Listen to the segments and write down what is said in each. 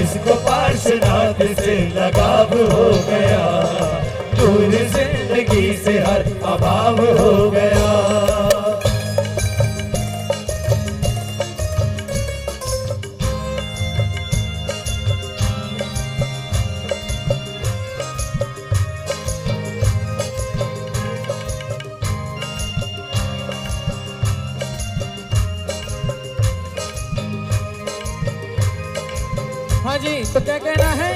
जिसको पार्श्वनाथ से लगाव हो गया, दूर जिंदगी से हर अभाव हो गया। हाँ जी, तो क्या कहना है?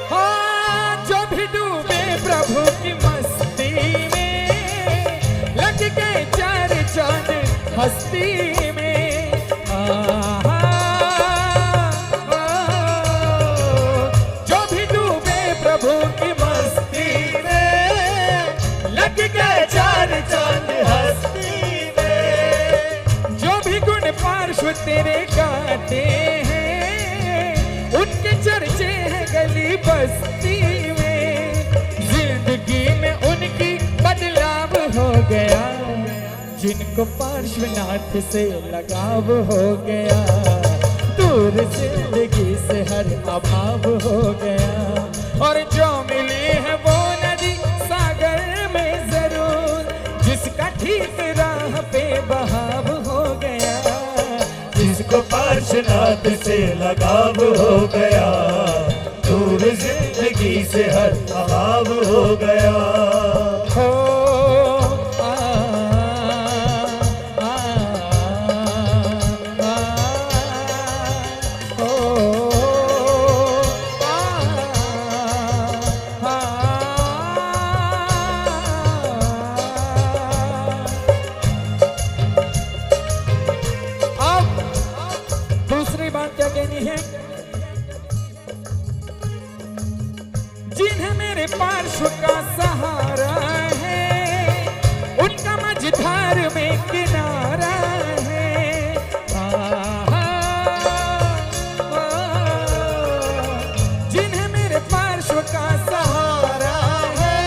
हाँ, जो भी डूबे प्रभु की मस्ती में, लग गए चार चांद हस्ती में। जो भी डूबे प्रभु की मस्ती में, लग गए चार चांद हस्ती में। जो भी गुण पार्श्व तेरे गाते हैं, उनके चर्चे हैं गली बस्ती में। जिंदगी में उनकी बदलाव हो गया, जिनको पार्श्वनाथ से लगाव हो गया, दूर जिंदगी से हर अभाव हो गया। और जो मिली है वो नदी सागर में जरूर, जिसका ठीक राह पे बहाव हो गया। जिसको पार्श्वनाथ से लगाव हो गया, दूर जिंदगी से हर अभाव हो गया। हो क्या कहनी है? जिन्हें मेरे पार्श्व का सहारा है, उनका मझधार में किनारा है। जिन्हें मेरे पार्श्व का सहारा है,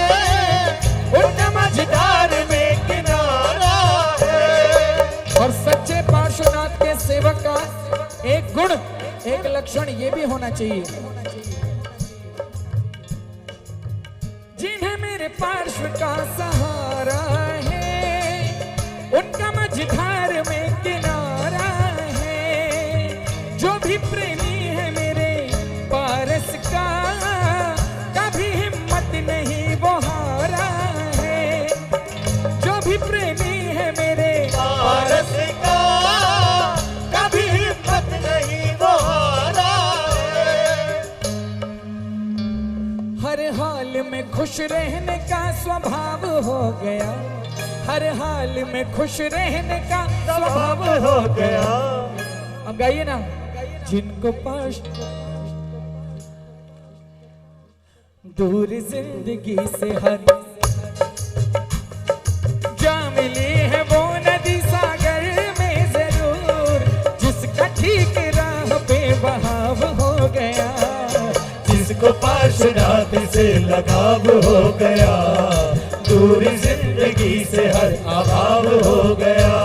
उनका मझधार में किनारा है। और सच्चे पार्श्वनाथ के सेवक का एक गुण, एक लक्षण ये भी होना चाहिए, जिन्हें मेरे पार्श्व का सहारा है, उनका मझधार में किनारा है। जो भी प्रेमी है मेरे पारस का, कभी हिम्मत नहीं वो हारा है। जो भी प्रेमी है मेरे पारस का, हर हाल में खुश रहने का स्वभाव हो गया, हर हाल में खुश रहने का स्वभाव हो गया। अब गाइए ना, जिनको पास दूर जिंदगी से हर जा मिली है वो नदी सागर में जरूर, जिसका ठीक राह पे बहाव हो गया। जिसको पार्श्वनाथ से लगाव हो गया, दूर जिंदगी से हर अभाव हो गया।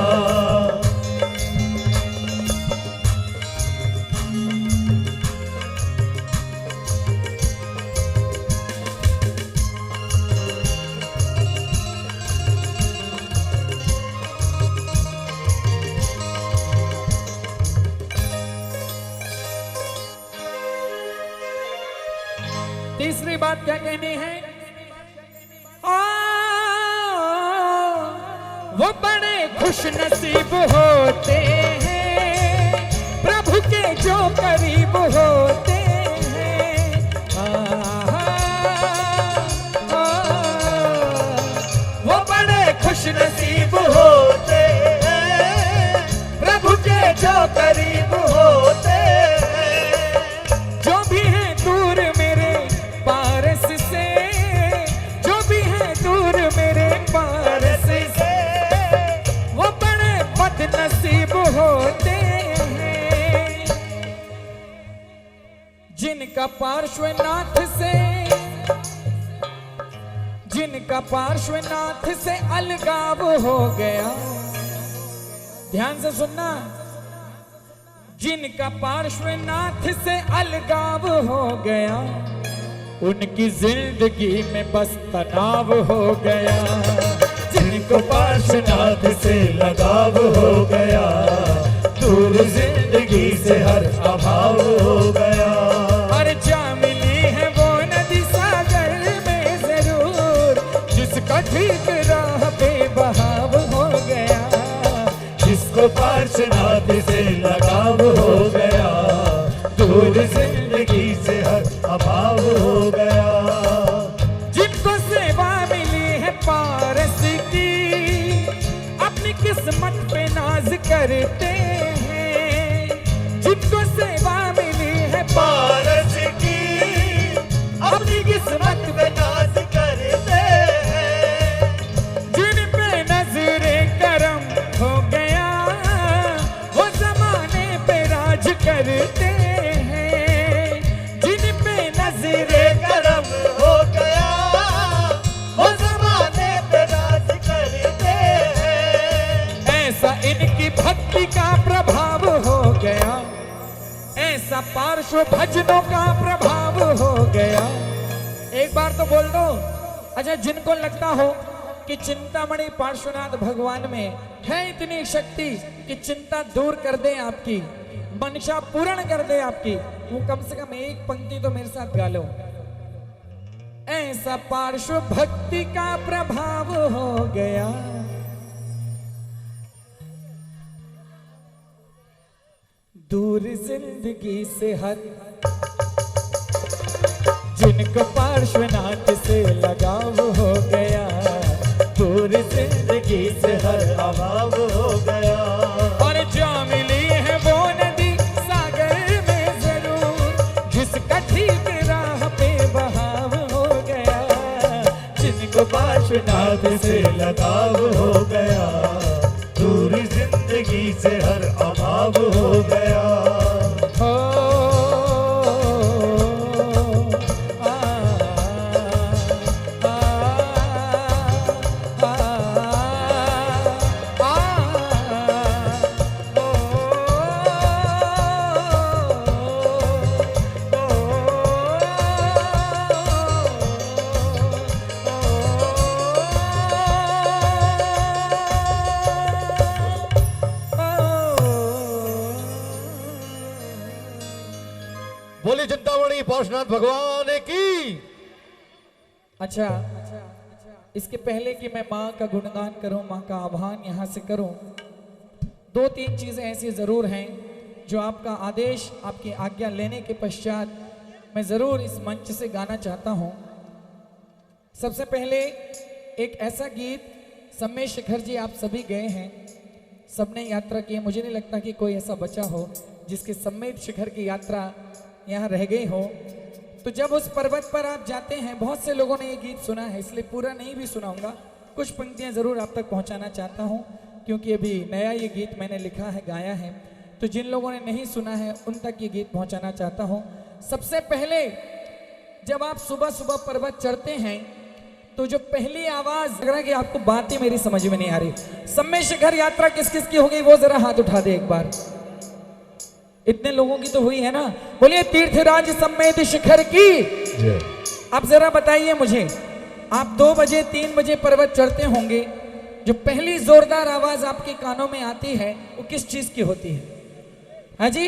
तीसरी बात क्या कहनी है? वो बड़े खुश नसीब होते हैं, प्रभु के जो करीब होते हैं। वो बड़े खुश नसीब होते हैं, प्रभु के जो करीब होते हैं। जो भी है दूर मेरे पारस से, जो भी है दूर मेरे पारस से, वो बड़े बदनसीब होते हैं, जिनका पार्श्वनाथ से, जिनका पार्श्वनाथ से अलगाव हो गया। ध्यान से सुनना, जिनका पार्श्वनाथ से अलगाव हो गया, उनकी जिंदगी में बस तनाव हो गया। जिनको पार्श्वनाथ से लगाव हो गया, दूर जिंदगी से हर अभाव हो गया। और जा मिली है वो नदी सागर में जरूर, जिसका ठीक राह पे बहाव हो गया। जिसको पार्श्वनाथ से लगाव हो गया, दूर जिंदगी से हर अभाव हो गया। जिनको सेवा मिली है पारस की, अपनी किस्मत पे नाज करते हैं। जिनको सेवा मिली है पारस की, अपनी किस्मत पे नाज करते हैं। जिन पे नजरे करम हो गया, वो जमाने पे राज करते हैं। जिन पे नजरे करम हो गया, वो जमाने पे राज करते हैं। ऐसा इनकी भक्ति का प्रभाव हो गया, ऐसा पार्श्व भजनों का प्रभाव हो गया। एक बार तो बोल दो। अच्छा, जिनको लगता हो कि चिंतामणि पार्श्वनाथ भगवान में है इतनी शक्ति कि चिंता दूर कर दे आपकी, मनसा पूर्ण कर दे आपकी, वो कम से कम एक पंक्ति तो मेरे साथ गा लो। ऐसा पार्श्व भक्ति का प्रभाव हो गया, दूर जिंदगी से हर, जिनको पार्श्वनाथ से लगाव हो गया, दूर जिंदगी से हर अभाव हो गया। और जो मिली है वो नदी सागर में जरूर, जिसका ठीक राह पे बहाव हो गया। जिनको पार्श्वनाथ से लगाव हो गया, दूर जिंदगी से हर अभाव हो गया। हो बोले चिंतामणि पार्श्वनाथ भगवान की। अच्छा, इसके पहले कि मैं माँ का गुणगान करूं, माँ का आह्वान यहाँ से करूं, दो तीन चीज़ें ऐसी ज़रूर हैं जो आपका आदेश, आपकी आज्ञा लेने के पश्चात मैं ज़रूर इस मंच से गाना चाहता हूं। सबसे पहले एक ऐसा गीत, सम्मेद शेखर जी आप सभी गए हैं, सबने यात्रा की है, मुझे नहीं लगता कि कोई ऐसा बचा हो जिसके सम्मेद शेखर की यात्रा यहाँ रह गई हो। तो जब उस पर्वत पर आप जाते हैं, बहुत से लोगों ने ये गीत सुना है, इसलिए पूरा नहीं भी सुनाऊंगा, कुछ पंक्तियाँ ज़रूर आप तक पहुँचाना चाहता हूँ, क्योंकि अभी नया ये गीत मैंने लिखा है, गाया है, तो जिन लोगों ने नहीं सुना है उन तक ये गीत पहुँचाना चाहता हूँ। सबसे पहले जब आप सुबह सुबह पर्वत चढ़ते हैं तो जो पहली आवाज़, लग रहा है कि आपको बात ही मेरी समझ में नहीं आ रही, सम्मेद शेखर यात्रा किस किस की हो गई वो ज़रा हाथ उठा दे एक बार। इतने लोगों की तो हुई है ना, बोलिए तीर्थराज सम्मेद शेखर की। आप जरा बताइए मुझे, आप 2 बजे 3 बजे पर्वत चढ़ते होंगे, जो पहली जोरदार आवाज आपके कानों में आती है वो किस चीज की होती है? हाँ जी,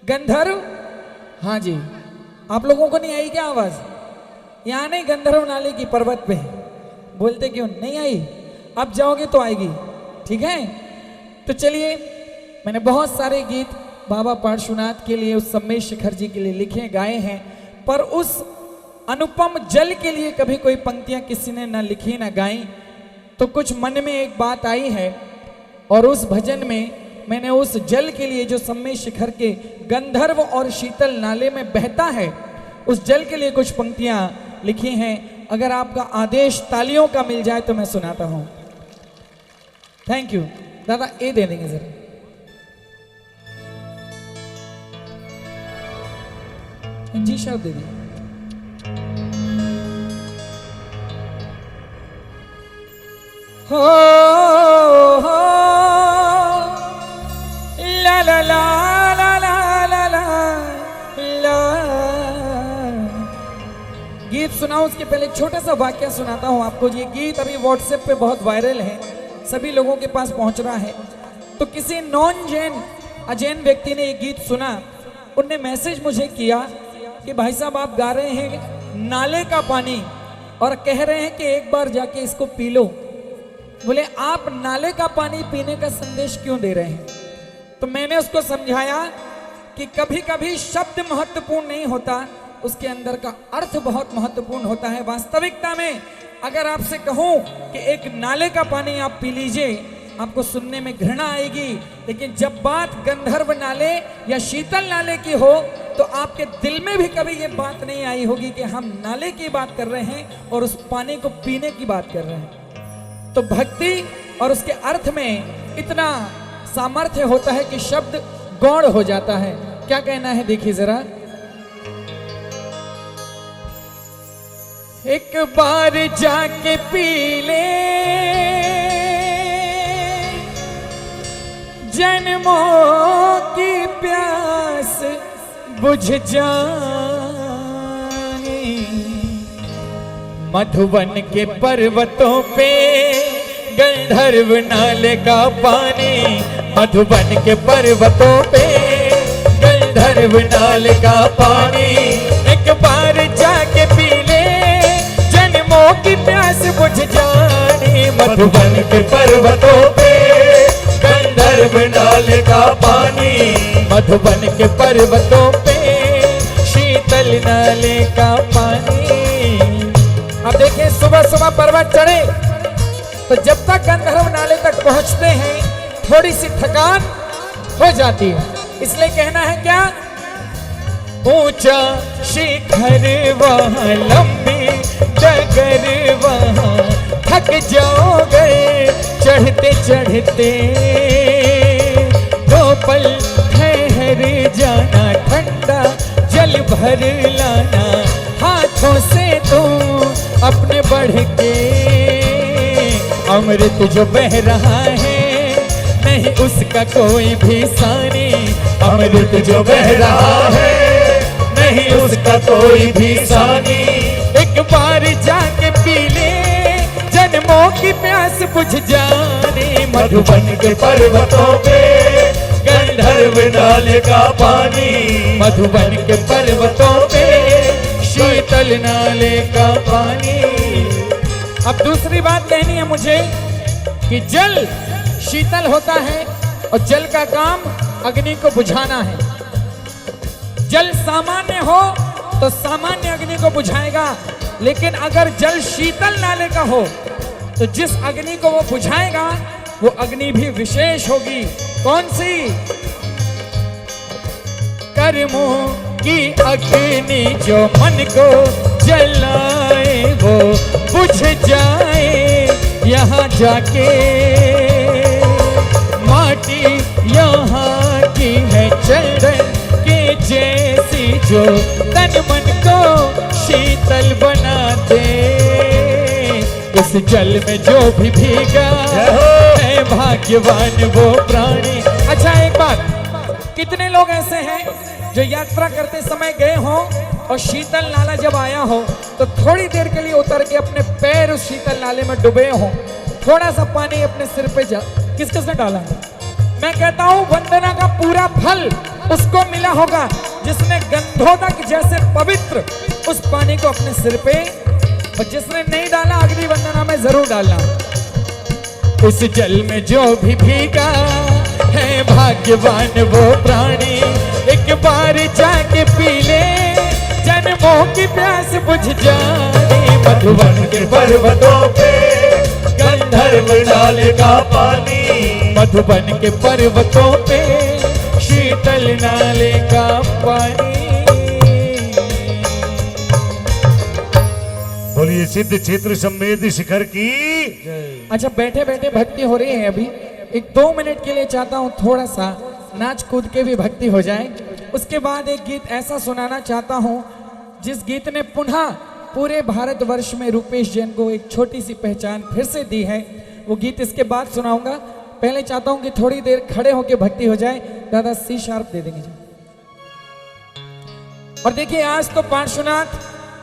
गंधर्व। हाँ जी, आप लोगों को नहीं आई क्या आवाज? यहाँ नहीं, गंधर्व नाले की पर्वत पे। बोलते क्यों नहीं आई? अब जाओगे तो आएगी, ठीक है। तो चलिए, मैंने बहुत सारे गीत बाबा पार्श्वनाथ के लिए, उस सम्मेद शेखर जी के लिए लिखे गाए हैं, पर उस अनुपम जल के लिए कभी कोई पंक्तियां किसी ने ना लिखी ना गाई। तो कुछ मन में एक बात आई है और उस भजन में मैंने उस जल के लिए जो सम्मेद शेखर के गंधर्व और शीतल नाले में बहता है, उस जल के लिए कुछ पंक्तियां लिखी हैं। अगर आपका आदेश तालियों का मिल जाए तो मैं सुनाता हूं। थैंक यू दादा, ए दे देंगे जरा। जी शब्द दे दी। हो ला ला ला सुनाऊं उसके पहले एक छोटा सा वाक्य सुनाता हूं आपको। ये गीत अभी व्हाट्सएप पे बहुत वायरल है, सभी लोगों के पास पहुंच रहा है। तो किसी नॉन जैन अजैन व्यक्ति ने ये गीत सुना, उनने मैसेज मुझे किया कि भाई साहब आप गा रहे हैं नाले का पानी और कह रहे हैं कि एक बार जाके इसको पी लो। बोले आप नाले का पानी पीने का संदेश क्यों दे रहे हैं? तो मैंने उसको समझाया कि कभी कभी शब्द महत्वपूर्ण नहीं होता, उसके अंदर का अर्थ बहुत महत्वपूर्ण होता है। वास्तविकता में अगर आपसे कहूं कि एक नाले का पानी आप पी लीजिए, आपको सुनने में घृणा आएगी, लेकिन जब बात गंधर्व नाले या शीतल नाले की हो तो आपके दिल में भी कभी ये बात नहीं आई होगी कि हम नाले की बात कर रहे हैं और उस पानी को पीने की बात कर रहे हैं। तो भक्ति और उसके अर्थ में इतना सामर्थ्य होता है कि शब्द गौण हो जाता है। क्या कहना है देखिए जरा। एक बार जाके पी ले जन्मों की प्यास बुझ जानी, मधुबन के पर्वतों पे गंधर्व नाले का पानी, मधुबन के पर्वतों पे गंधर्व नाले का पानी। एक बार जाके पी ले जन्मों की प्यास बुझ जानी, मधुबन के पर्वतों पे गंधर्व नाले का पानी, मधुबन के पर्वतों पे शीतल नाले का पानी। अब देखिए सुबह सुबह पर्वत चढ़े तो जब तक गंधर्व नाले तक पहुंचते हैं थोड़ी सी थकान हो जाती है, इसलिए कहना है क्या, ऊंचा शिखर वहां लंबी डगर वहां थक जाओगे चढ़ते चढ़ते, दो पल ठहर जाना ठंडा जल भर लाना, हाथों से तुम अपने बढ़ के, अमृत जो बह रहा है नहीं उसका कोई भी सानी, अमृत जो बह रहा है नहीं उसका कोई भी सानी। एक बार जाके पी ले जन्मों की प्यास बुझ जानी, मधुबन के पर्वतों पे गंधर्व नाले का पानी, मधुबन के पर्वतों पे शीतल नाले का पानी। अब दूसरी बात कहनी है मुझे कि जल शीतल होता है और जल का काम अग्नि को बुझाना है। जल सामान्य हो तो सामान्य अग्नि को बुझाएगा, लेकिन अगर जल शीतल नाले का हो तो जिस अग्नि को वो बुझाएगा वो अग्नि भी विशेष होगी। कौन सी? कर्मों की अग्नि जो मन को जलाए वो बुझ जाए यहाँ जाके, माटी यहाँ की है चंदन के जैसी जो तन मन को शीतल बना दे, इस जल में जो भी भीगा है भाग्यवान वो प्राणी। अच्छा एक बात, कितने लोग ऐसे हैं जो यात्रा करते समय गए हों और शीतल नाला जब आया हो तो थोड़ी देर के लिए उतर के अपने पैर उस शीतल नाले में डुबे हों, थोड़ा सा पानी अपने सिर पे किस किसने डाला है? मैं कहता हूं वंदना का पूरा फल उसको मिला होगा जिसने गंधोदक जैसे पवित्र उस पानी को अपने सिर पे, और जिसने नहीं डाला अग्नि वंदना में जरूर डालना। उस जल में जो भी भीगा है भाग्यवान वो प्राणी, एक बार जाके पी ले जन्मों की प्यास बुझ जानी, मधुबन के पर्वतों पे गंधर्व नाले का पानी, मधुबन के पर्वतों पे शीतल नाले का पानी। बोलिए सिद्ध क्षेत्र संवेद शिखर की। अच्छा बैठे बैठे भक्ति हो रही है, अभी एक 2 मिनट के लिए चाहता हूँ थोड़ा सा नाच कूद के भी भक्ति हो जाए। उसके बाद एक गीत ऐसा सुनाना चाहता हूँ जिस गीत ने पुनः पूरे भारतवर्ष में रूपेश जैन को एक छोटी सी पहचान फिर से दी है। वो गीत इसके बाद सुनाऊंगा, पहले चाहता हूँ कि थोड़ी देर खड़े होकर भक्ति हो जाए। दादा C शार्प दे देंगे। और देखिए आज तो पार्श्वनाथ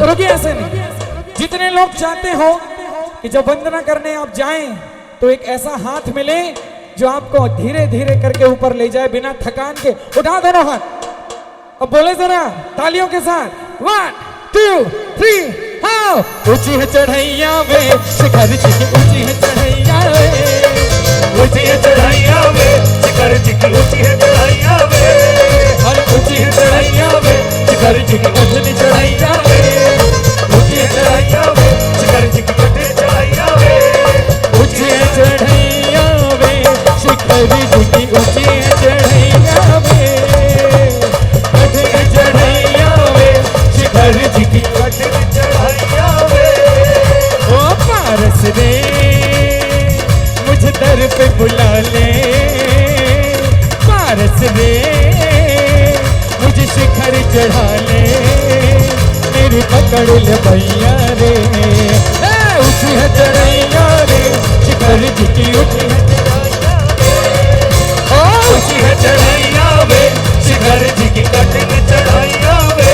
रुकिए, ऐसे नहीं। जितने लोग चाहते हो कि जब वंदना करने आप जाएं तो एक ऐसा हाथ मिले जो आपको धीरे धीरे करके ऊपर ले जाए बिना थकान के। उठा दोनों हाथ, अब बोले जरा तालियों के साथ, 1 2 3 हाँ। ऊंची है चढ़ैया वे शिखर जी की, ऊंची है चढ़ैया वे, ऊंची है चढ़ैया वे शिखर जी की, ऊंची है चढ़ैया वे, और ऊंची है चढ़ैया वे शिखर जी की कठिन चढ़ैया वे, ऊंची है चढ़ैया वे शिखर जी की कठिन चढ़ैया वे, ऊंची है चढ़ैया वे शिखर जी की, ऊंची है चढ़ैया वे, कठिन चढ़ैया वे शिखर जी की कठिन चढ़ैया वे। ओ पारस रे मुझे दर पे बुला ले, पारस रे मुझे शिखर चढ़ा ले, मेरी पकड़ ले भैया रे। ऊंची है चढ़ैया रे शिखर जी की, ऊंची है चढ़ैया वे, ऊंची है चढ़ैया वे शिखर जी की कठिन चढ़ैया वे,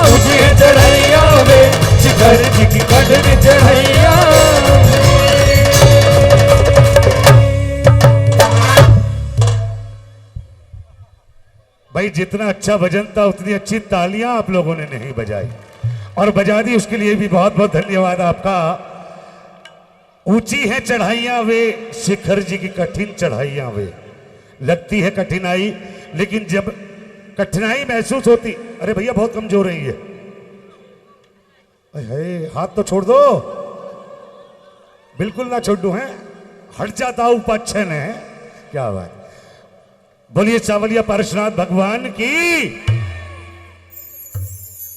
ऊंची है चढ़ैया वे शिखर जी की कठिन चढ़ैया वे। भाई जितना अच्छा भजन था उतनी अच्छी तालियां आप लोगों ने नहीं बजाई और बजा दी, उसके लिए भी बहुत बहुत धन्यवाद आपका। ऊंची है चढ़ाइयां वे शिखर जी की कठिन चढ़ाइयां वे, लगती है कठिनाई लेकिन जब कठिनाई महसूस होती, अरे भैया बहुत कमजोर है ये, अरे हाथ तो छोड़ दो, बिल्कुल ना छोड़ दो, हैं हट जाता हूं पच्छन है, क्या बात। बोलिए सावलिया पारसनाथ भगवान की।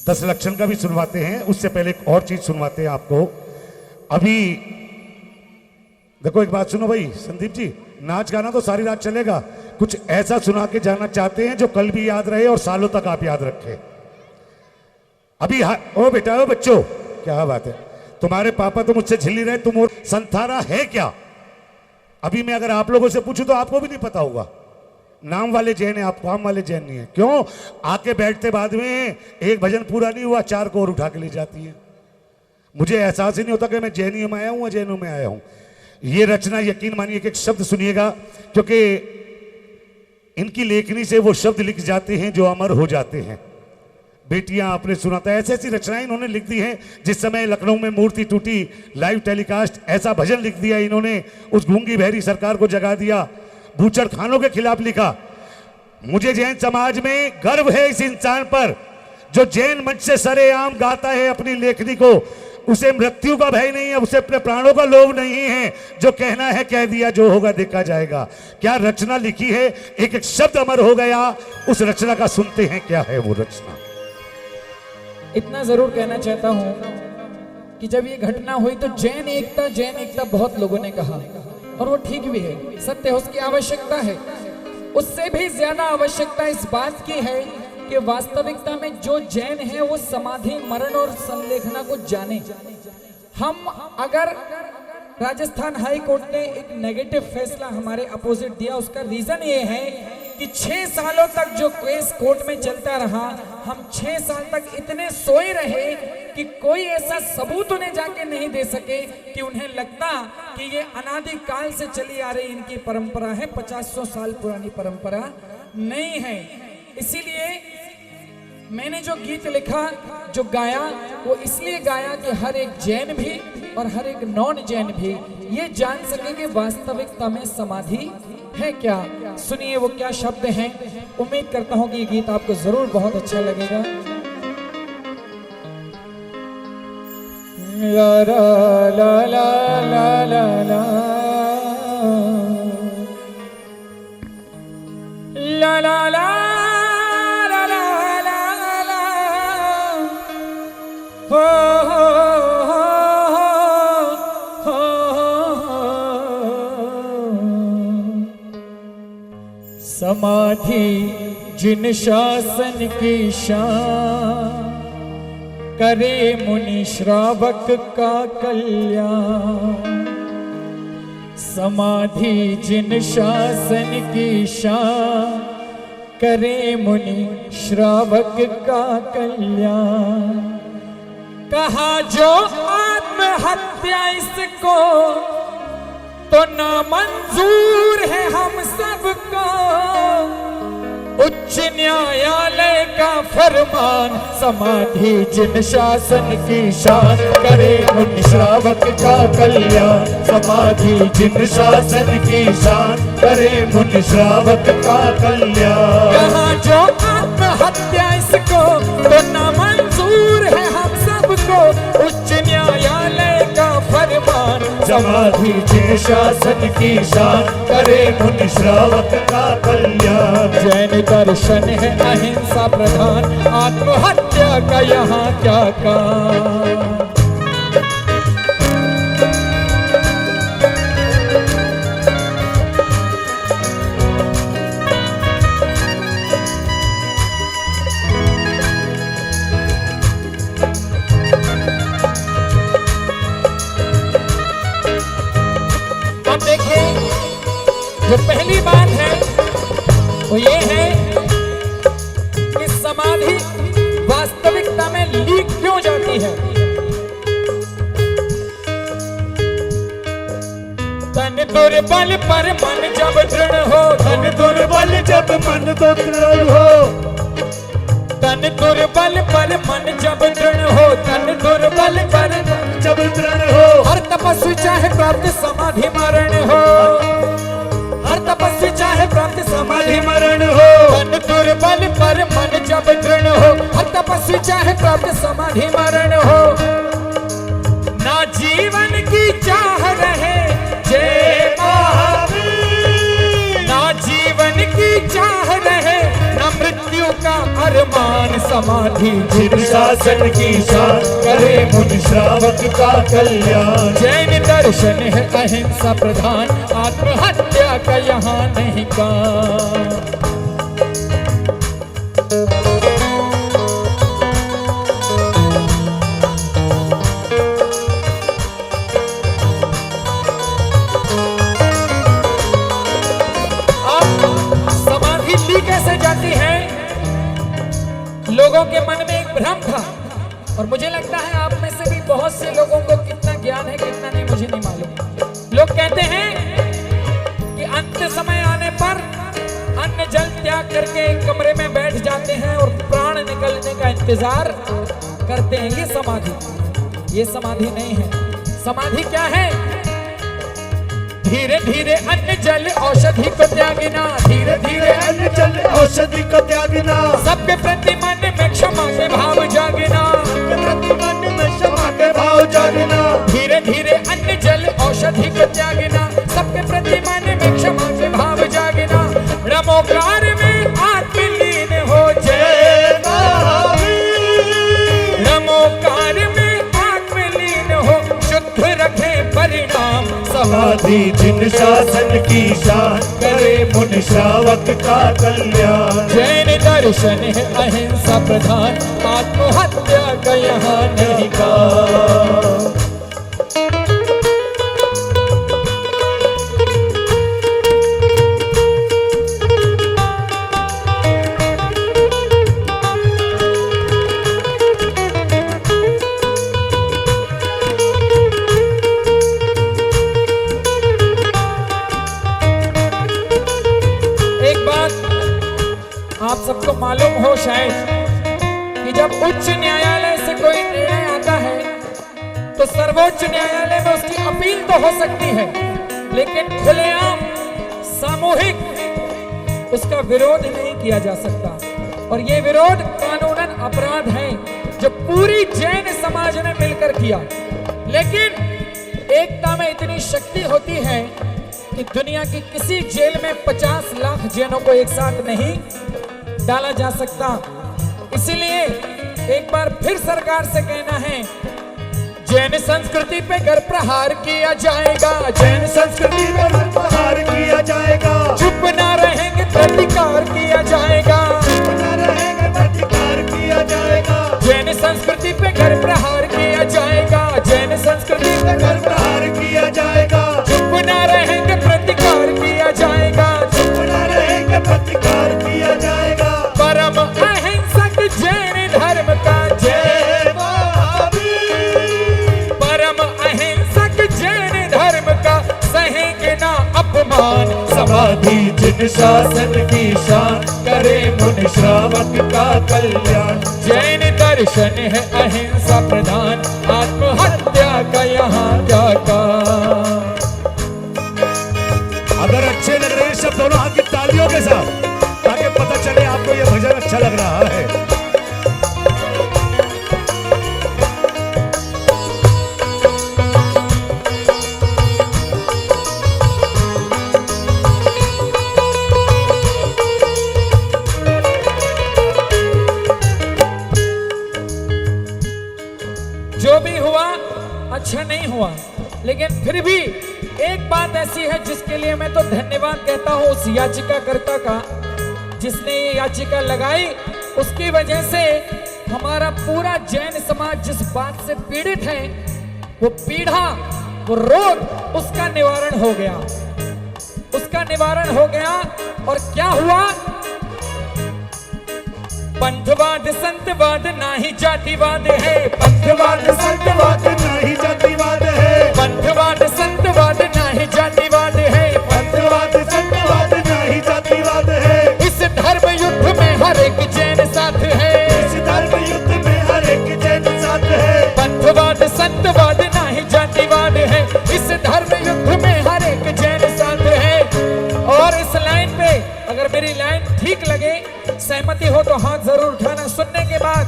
10 लक्षण का भी सुनवाते हैं, उससे पहले एक और चीज सुनवाते हैं आपको। अभी देखो एक बात सुनो भाई संदीप जी, नाच गाना तो सारी रात चलेगा, कुछ ऐसा सुना के जाना चाहते हैं जो कल भी याद रहे और सालों तक आप याद रखें। अभी ओ बेटा, ओ बच्चों, क्या बात है, तुम्हारे पापा तो मुझसे झिल रहे, तुम और संथारा है क्या? अभी मैं अगर आप लोगों से पूछूं तो आपको भी नहीं पता होगा। नाम वाले जैन है, आप काम वाले जैन नहीं है। क्यों? आके बैठते बाद में एक भजन पूरा नहीं हुआ 4 को और उठा के ले जाती है। मुझे एहसास ही नहीं होता कि मैं जैनियों में आया हूं या जैनों में आया हूं। ये रचना यकीन मानिए कि एक शब्द सुनिएगा, क्योंकि इनकी लेखनी से वो शब्द लिख जाते हैं जो अमर हो जाते हैं। बेटियां आपने सुना था, ऐसी ऐसी रचनाएं इन्होंने लिख दी हैं। जिस समय लखनऊ में मूर्ति टूटी, लाइव टेलीकास्ट, ऐसा भजन लिख दिया इन्होंने, उस गूंगी बहरी सरकार को जगा दिया, बूचड़ खानों के खिलाफ लिखा। मुझे जैन समाज में गर्व है इस इंसान पर जो जैन मंच से सरेआम गाता है अपनी लेखनी को। उसे मृत्यु का भय नहीं है, उसे अपने प्राणों का लोभ नहीं है, जो कहना है कह दिया, जो होगा देखा जाएगा। क्या रचना लिखी है, एक एक शब्द अमर हो गया। उस रचना का सुनते हैं, क्या है वो रचना। इतना जरूर कहना चाहता हूं कि जब ये घटना हुई तो जैन एकता बहुत लोगों ने कहा, और वो ठीक भी है, सत्य है, उसकी आवश्यकता है। उससे भी ज्यादा आवश्यकता इस बात की है कि वास्तविकता में जो जैन है वो समाधि, मरण और संलेखना को जाने। हम अगर राजस्थान हाई कोर्ट ने एक नेगेटिव फैसला हमारे अपोजिट दिया, उसका रीजन ये है कि 6 सालों तक जो केस कोर्ट में चलता रहा, हम 6 साल तक इतने सोए रहे कि कोई ऐसा सबूत उन्हें जाके नहीं दे सके कि उन्हें लगता कि ये अनादिकाल से चली आ रही इनकी परंपरा है, 50-100 साल पुरानी परंपरा नहीं है। इसीलिए मैंने जो गीत लिखा, जो गाया, वो इसलिए गाया कि हर एक जैन भी और हर एक नॉन जैन भी ये जान सके कि वास्तविकता में समाधि है क्या। सुनिए वो क्या शब्द हैं। उम्मीद करता हूं कि ये गीत आपको जरूर बहुत अच्छा लगेगा। ला ला ला ला ला ला ला ला ला हो समाधि जिन शासन की शान, करे मुनि श्रावक का कल्याण। समाधि जिन शासन की शान, करे मुनि श्रावक का कल्याण। कहा जो आत्महत्या इसको तो ना मंजूर है हम सबको। उच्च न्यायालय का फरमान समाधि जिन शासन की शान करे उन श्रावक का कल्याण। समाधि जिन शासन की शान करे उन श्रावक का कल्याण। कहाँ जो आत्महत्या इसको तो ना मंजूर है हम सबको। उच्च न्यायालय का फरमान समाधि जिन शासन की शान करे उन श्रावक का कल्याण। जैन दर्शन है अहिंसा प्रधान आत्महत्या का यहाँ क्या काम। अब देखिए जो पहली बात है वो ये है कि समाधि वास्तविकता में लीक क्यों जाती है। तन दुर्बल पर मन जब दृढ़ हो। तन दुर्बल जब मन तो दृढ़ हो। तन दुर्बल पर मन जब दृढ़ हो। तन दुर्बल पर मन जब दृढ़ हो। हर तपस्वी चाहे प्राप्त समाधि मरण हो। हर तपस्वी चाहे प्राप्त समाधि मरण हो। तन दुर्बल पर मन जब दृढ़ हो। हर तपस्वी चाहे प्राप्त समाधि मरण हो। ना जीवन की चाह रहे जय महावीर। ना जीवन की चाह रहे ना मृत्यु का अरमान। समाधि जिन शासन की शान करे उन श्रावक का कल्याण। जैन दर्शन है अहिंसा प्रधान आत्महत्या का यहाँ नहीं काम। समाधि ली कैसे जाती है। लोगों के मन में एक भ्रम था और मुझे लगता है आप में से भी बहुत से लोगों को कितना ज्ञान है कितना नहीं मुझे नहीं मालूम। लोग कहते हैं कि अंत समय आने पर अन्न जल त्याग करके एक कमरे में बैठ जाते हैं और प्राण निकलने का इंतजार करते हैं। ये समाधि नहीं है। समाधि क्या है। धीरे धीरे अन्न जल औषधि को त्यागना। धीरे धीरे अन्न जल औषधि को त्यागना। सबके प्रति मन में क्षमा के भाव जागना। प्रति मन में क्षमा के भाव जागना। धीरे धीरे अन्न जल औषधि को त्यागना। सबके प्रति मन में क्षमा के भाव जागना। रमोकार में आत्मलीन हो जय महावीर। रमोकार में आत्मलीन हो शुद्ध रखे परिणाम। समाधि जिन शासन की शान करे मुन श्रावक का कल्याण। जैन दर्शन है अहिंसा प्रधान आत्महत्या का यहाँ नहीं काम। आप सबको मालूम हो शायद कि जब उच्च न्यायालय से कोई निर्णय आता है तो सर्वोच्च न्यायालय में उसकी अपील तो हो सकती है लेकिन खुलेआम सामूहिक उसका विरोध नहीं किया जा सकता। और ये विरोध कानूनन अपराध है जो पूरी जैन समाज ने मिलकर किया। लेकिन एकता में इतनी शक्ति होती है कि दुनिया की किसी जेल में 50 लाख जैनों को एक साथ नहीं डाला जा सकता। इसीलिए एक बार फिर सरकार से कहना है जैन संस्कृति पे घर प्रहार किया जाएगा। जैन संस्कृति पे घर प्रहार किया जाएगा। चुप ना रहेंगे प्रतिकार किया जाएगा। चुप ना रहेंगे प्रतिकार किया जाएगा। जैन संस्कृति पे घर प्रहार किया जाएगा। जैन संस्कृति पे घर प्रहार किया जाएगा। चुप ना रहेंगे प्रतिकार किया जाएगा। चुप ना रहेंगे प्रतिकार किया जाएगा। परम अहिंसक जैन धर्म का जय महावीर। जिन शासन की शान, करे मुनि श्रावक का कल्याण। जैन दर्शन है अहिंसा प्रधान, आत्महत्या का यहाँ क्या काम। अगर अच्छे लग रहे हैं सब दोनों हाथ की तालियों के साथ, ताकि पता चले आपको ये भजन अच्छा लग रहा है। जो भी हुआ अच्छा नहीं हुआ, लेकिन फिर भी एक बात ऐसी है जिसके लिए मैं तो धन्यवाद कहता हूँ उस याचिकाकर्ता का, जिसने ये याचिका लगाई। उसकी वजह से हमारा पूरा जैन समाज जिस बात से पीड़ित है, वो पीड़ा, वो रोग, उसका निवारण हो गया, उसका निवारण हो गया। और क्या हुआ? पंथवाद संतवाद ना ही जातिवाद है, पंथवाद संतवाद नहीं जातिवाद है, पंथवाद संतवाद ना ही जातिवाद है, पंथवाद संतवाद नहीं जातिवाद है। इस धर्म युद्ध में हर एक जैन साथ है, इस धर्म युद्ध में हर एक जैन साथ है। पंथवाद संतवाद ना ही जातिवाद है, इस धर्म युद्ध में हर एक जैन साथ है। और इस लाइन पे अगर मेरी लाइन ठीक लगे, सहमति हो तो हाथ जरूर उठाना सुनने के बाद।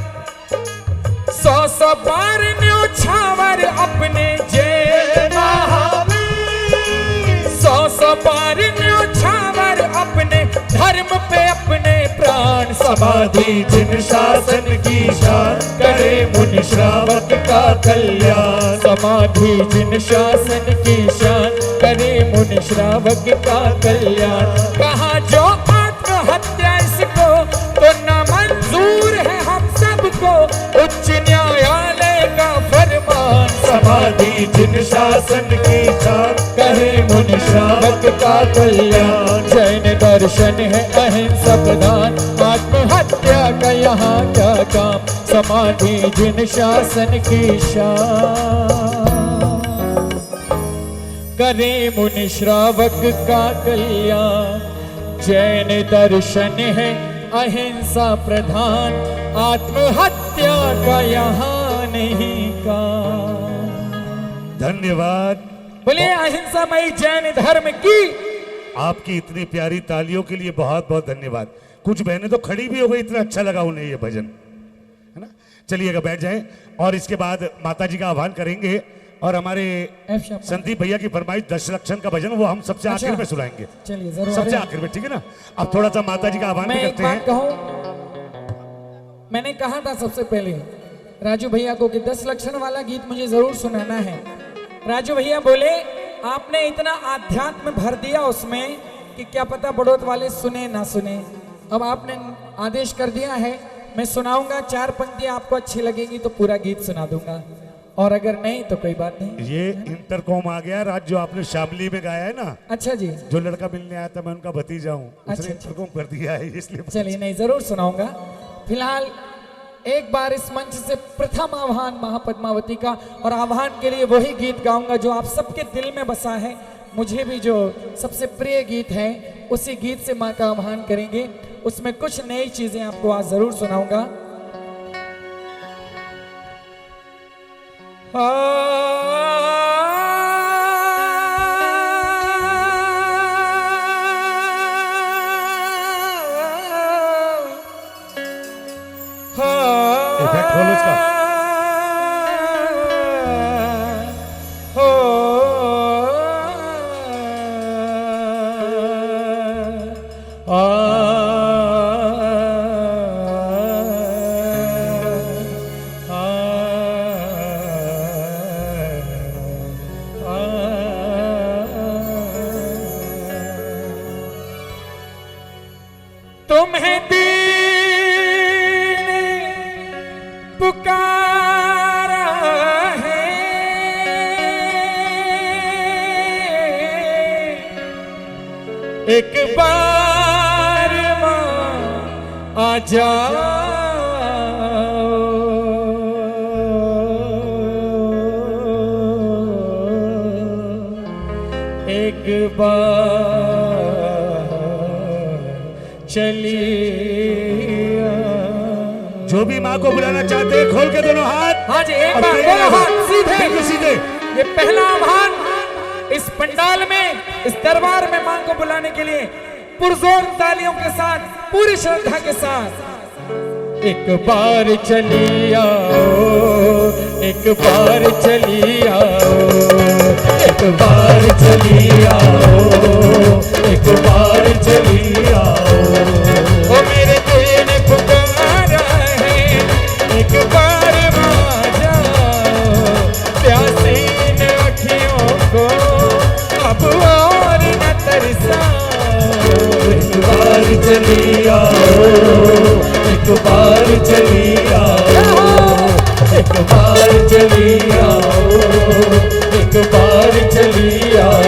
100 बार न्योछावर अपने जैन महावीर, 100 बार न्योछावर अपने धर्म पे अपने प्राण। समाधि जिन शासन की शान, करे मुनि श्रावक का कल्याण। समाधि जिन शासन की शान, करे मुनि श्रावक का कल्याण। कहा जो आत्महत्या इसको तो ना मंजूर है हम सबको, उच्च न्यायालय का फरमान। समाधि जिन शासन की शान, करे मुनि श्रावक का कल्याण। जैन दर्शन है अहिंसा प्रधान, आत्महत्या का यहाँ क्या काम। समाधि जिन शासन की शान, करे मुनि श्रावक का कल्याण। जैन दर्शन है अहिंसा प्रधान, आत्महत्या का यहाँ नहीं काम। धन्यवाद। बोलिए अहिंसामयी जैन धर्म की। आपकी इतनी प्यारी तालियों के लिए बहुत बहुत धन्यवाद। कुछ बहनें तो खड़ी भी हो गई, इतना अच्छा लगा उन्हें ये भजन, है ना। चलिएगा बैठ जाएं और इसके बाद माता जी का आह्वान करेंगे और हमारे संदीप भैया की फरमाइश दशलक्षण का भजन वो हम सबसे अच्छा। आखिर में सुनाएंगे। चलिए जरूर। सबसे आखिर में, ठीक है ना। अब थोड़ा सा माता जी का आह्वान भी मैं एक करते बात हैं। कहूं, मैंने कहा था सबसे पहले राजू भैया को कि 10 लक्षण वाला गीत मुझे जरूर सुनाना है। राजू भैया बोले आपने इतना आध्यात्म भर दिया उसमें कि क्या पता बड़ौत वाले सुने ना सुने। अब आपने आदेश कर दिया है, मैं सुनाऊंगा, 4 पंक्तियां आपको अच्छी लगेगी तो पूरा गीत सुना दूंगा, और अगर नहीं तो कोई बात नहीं। ये इंटरकॉम आ गया राज, जो आपने शामली में गाया है ना। अच्छा जी। जो लड़का मिलने आया था मैं उनका भतीजा हूँ, उसने अच्छा। इंटरकॉम कर दिया है इसलिए। चलिए नहीं जरूर सुनाऊंगा। फिलहाल एक बार इस मंच से प्रथम आह्वान महापद्मावती का, और आह्वान के लिए वही गीत गाऊंगा जो आप सबके दिल में बसा है। मुझे भी जो सबसे प्रिय गीत है उसी गीत से माँ का आह्वान करेंगे। उसमें कुछ नई चीजें आपको आज जरूर सुनाऊंगा। इफेक्ट खोलो इसका। तुम्हें दीन पुकारा है, एक बार मां आ जाओ, एक बार चली जो भी माँ को बुलाना चाहते हैं खोल के दोनों हाथ। हाँ जी, एक और बार तेरे दोनों हाथ सीधे। बिल्कुल सीधे। ये पहला आह्वान इस पंडाल में, इस दरबार में मां को बुलाने के लिए पुरजोर तालियों के साथ, पूरी श्रद्धा के साथ। एक बार चली आओ, एक बार चली आओ, एक बार चली आओ, एक बार चली आओ। ओ मेरे दिल ने पुकारा है, एक बार आ जाओ, प्यासे इन अखियों को अब और न तरसाओ। एक बार चली आओ, एक बार चली आओ, एक बार चली आओ, एक बार चली आओ।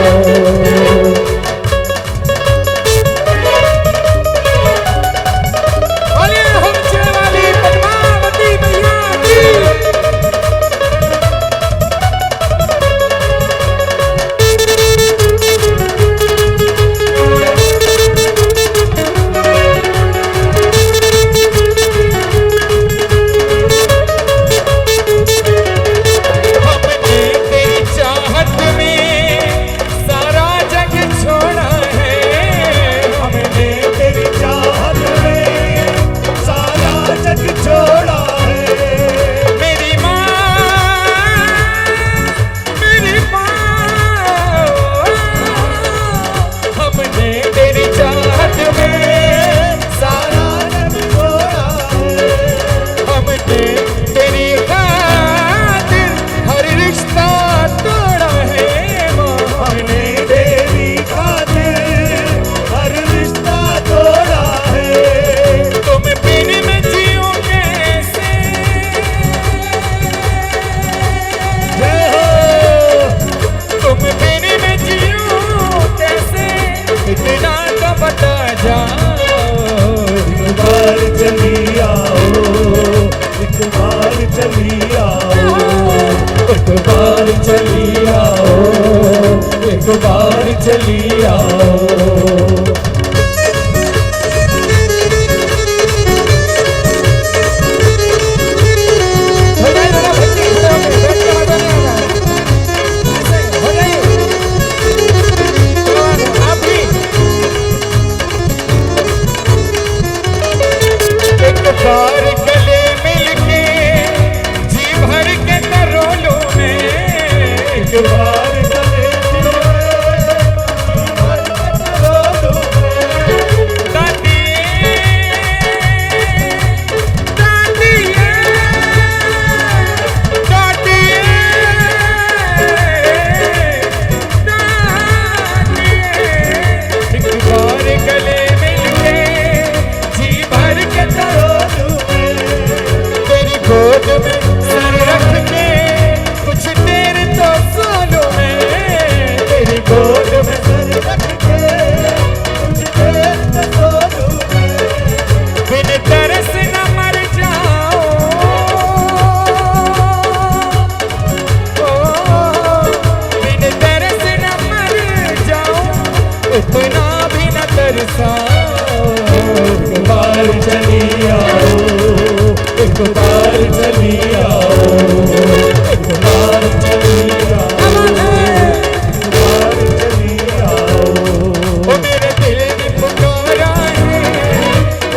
एक बार चली आओ। बार गले मिलके जी भर के करो लो मैं, एक बार गले इतना भी न तरसाओ। एक बार चली आओ, एक बार चली आओ, एक बार चली आओ, एक बार चली आओ। ओ मेरे दिल की पुकारा है,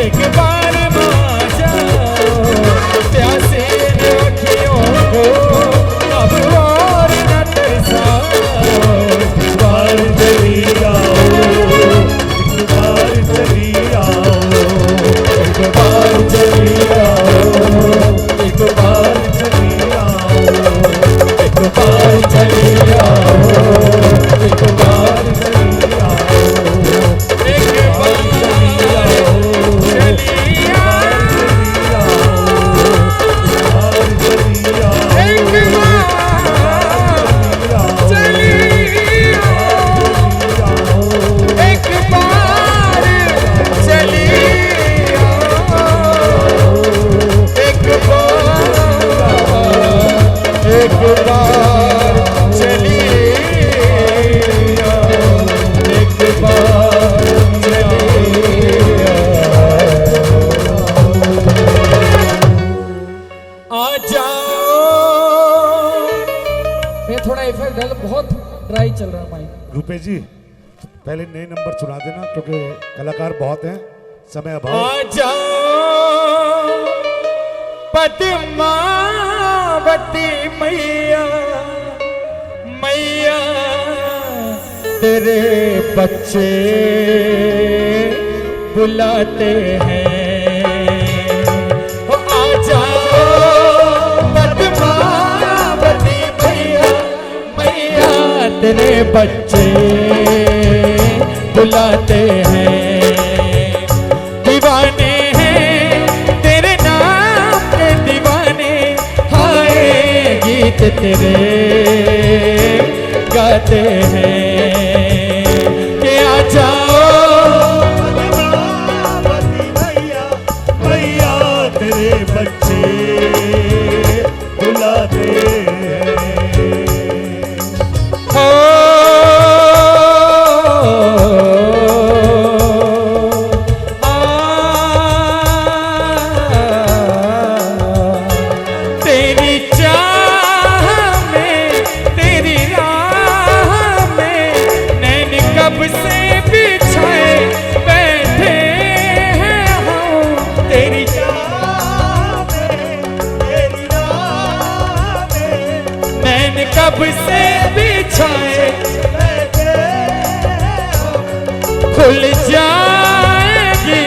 एक बार आ जाओ, प्यासे अखियों को अब और न तरसाओ। एक बार चली आओ, एक बार चली आओ, एक बार चली आओ, एक बार रमेश जी पहले नए नंबर सुना देना क्योंकि कलाकार बहुत हैं, समय अभाव। आ जाओ पद्मावती मैया, मैया तेरे बच्चे बुलाते हैं। आ जाओ पद्मावती मैया, मैया तेरे बच्चे बुलाते हैं। दीवाने हैं तेरे नाम के दीवाने, हाय गीत तेरे गाते हैं। कि आ जाओ पद्मावती मैया, मैया तेरे बच्चे बुलाते हैं। हो तेरी चाह में तेरी राह में नैन कब से बिछाए बैठे हैं हम। तेरी चाह में तेरी राह में नैन कब से बिछाए बैठे हैं हम। खुल जाएगी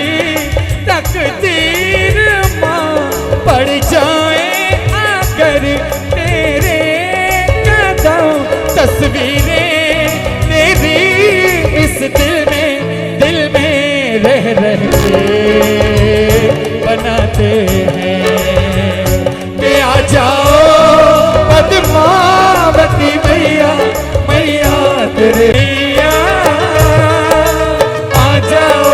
तकदीर माँ, पड़ जाए अगर तेरे कदम। तस्वीरें तेरी इस दिल में रह रह के बनाते हैं। कि आ जाओ पद्मावती मैया, मैया तेरे आ जाओ।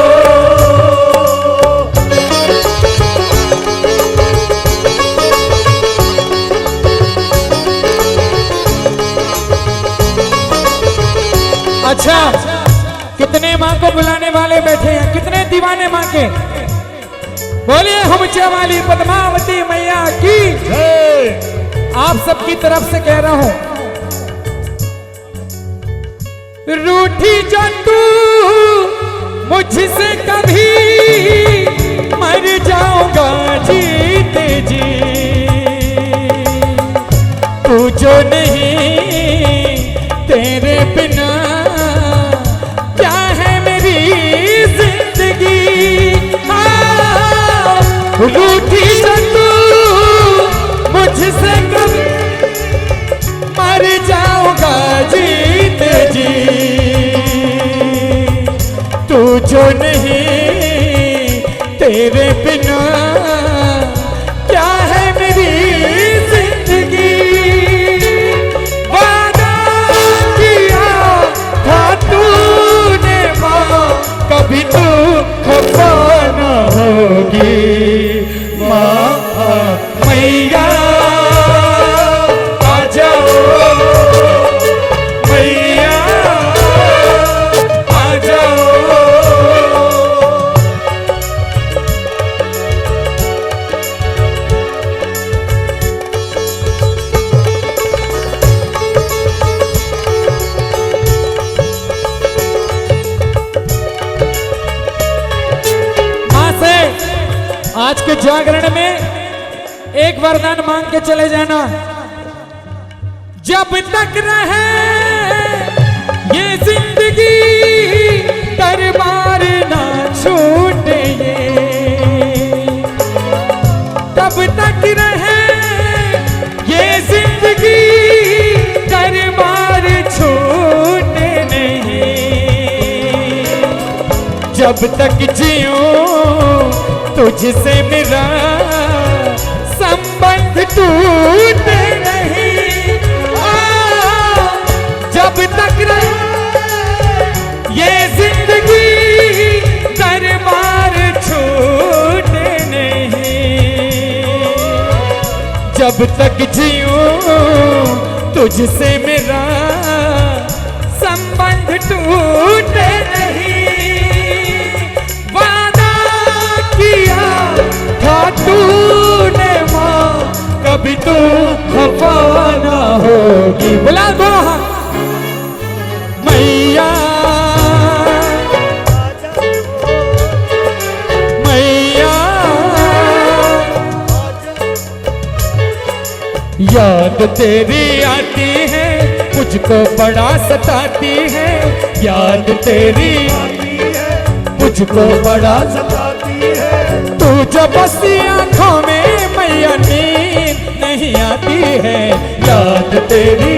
अच्छा, कितने माँ को बुलाने वाले बैठे हैं, कितने दीवाने माँ के? बोलिए हम वाली पद्मावती मैया की जय। आप सबकी तरफ से कह रहा हूं, रूठी जो तू मुझसे कभी, मर जाऊंगा जीते जी। तू जो नहीं तेरे बिना क्या है मेरी जिंदगी। हाँ, रूठी जो तू मुझसे कभी, मर जाऊंगा जीते जी। तू जो नहीं तेरे बिना क्या है मेरी जिंदगी। वादा किया था तूने माँ, कभी तू खफा न होगी माँ। मैया आ जाओ, मैया आ जाओ। माँ से आज के जागरण में एक वरदान मांग के चले जाना। जब तक रहे ये जिंदगी दरबार ना छूटे ये, तब तक रहे ये जिंदगी दरबार छूटे नहीं। जब तक जियूं तुझसे मेरा संबंध टूटे नहीं। जब तक रहे ये जिंदगी दरबार छूटे नहीं। जब तक जीऊं तुझसे मेरा संबंध टूटे नहीं। वादा किया था तूने माँ, कभी तू खफा ना होगी। बुला दो मैया याद तेरी आती है मुझको बड़ा सताती है, याद तेरी मुझको बड़ा सताती है। तू जब बसी आंखों में मैया नींद नहीं आती है, याद तेरी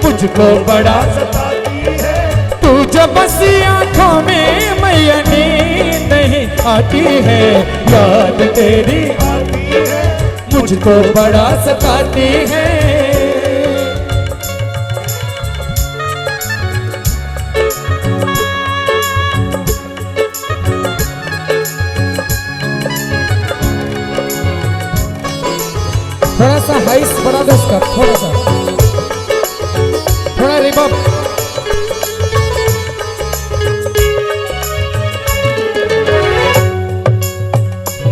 मुझको बड़ा सताती है। तू जब बसी आंखों में मैया नींद नहीं आती है, याद तेरी मुझको बड़ा सताती है। थोड़ा सा हाइस बढ़ा दो उसका, थोड़ा सा, थोड़ा रिबअप।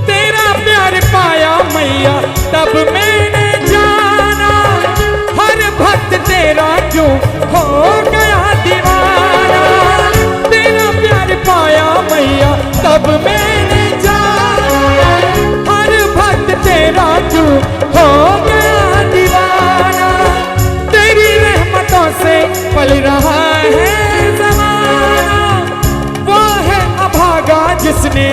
तेरा प्यार पाया मैया तब मैंने जाना, हर भक्त तेरा क्यों हो गया दीवाना। तेरा प्यार पाया मैया तब मैंने जाना, हर भक्त तेरा क्यों हो गया दीवाना। तेरी रहमतों से पल रहा है ज़माना, वो है अभागा जिसने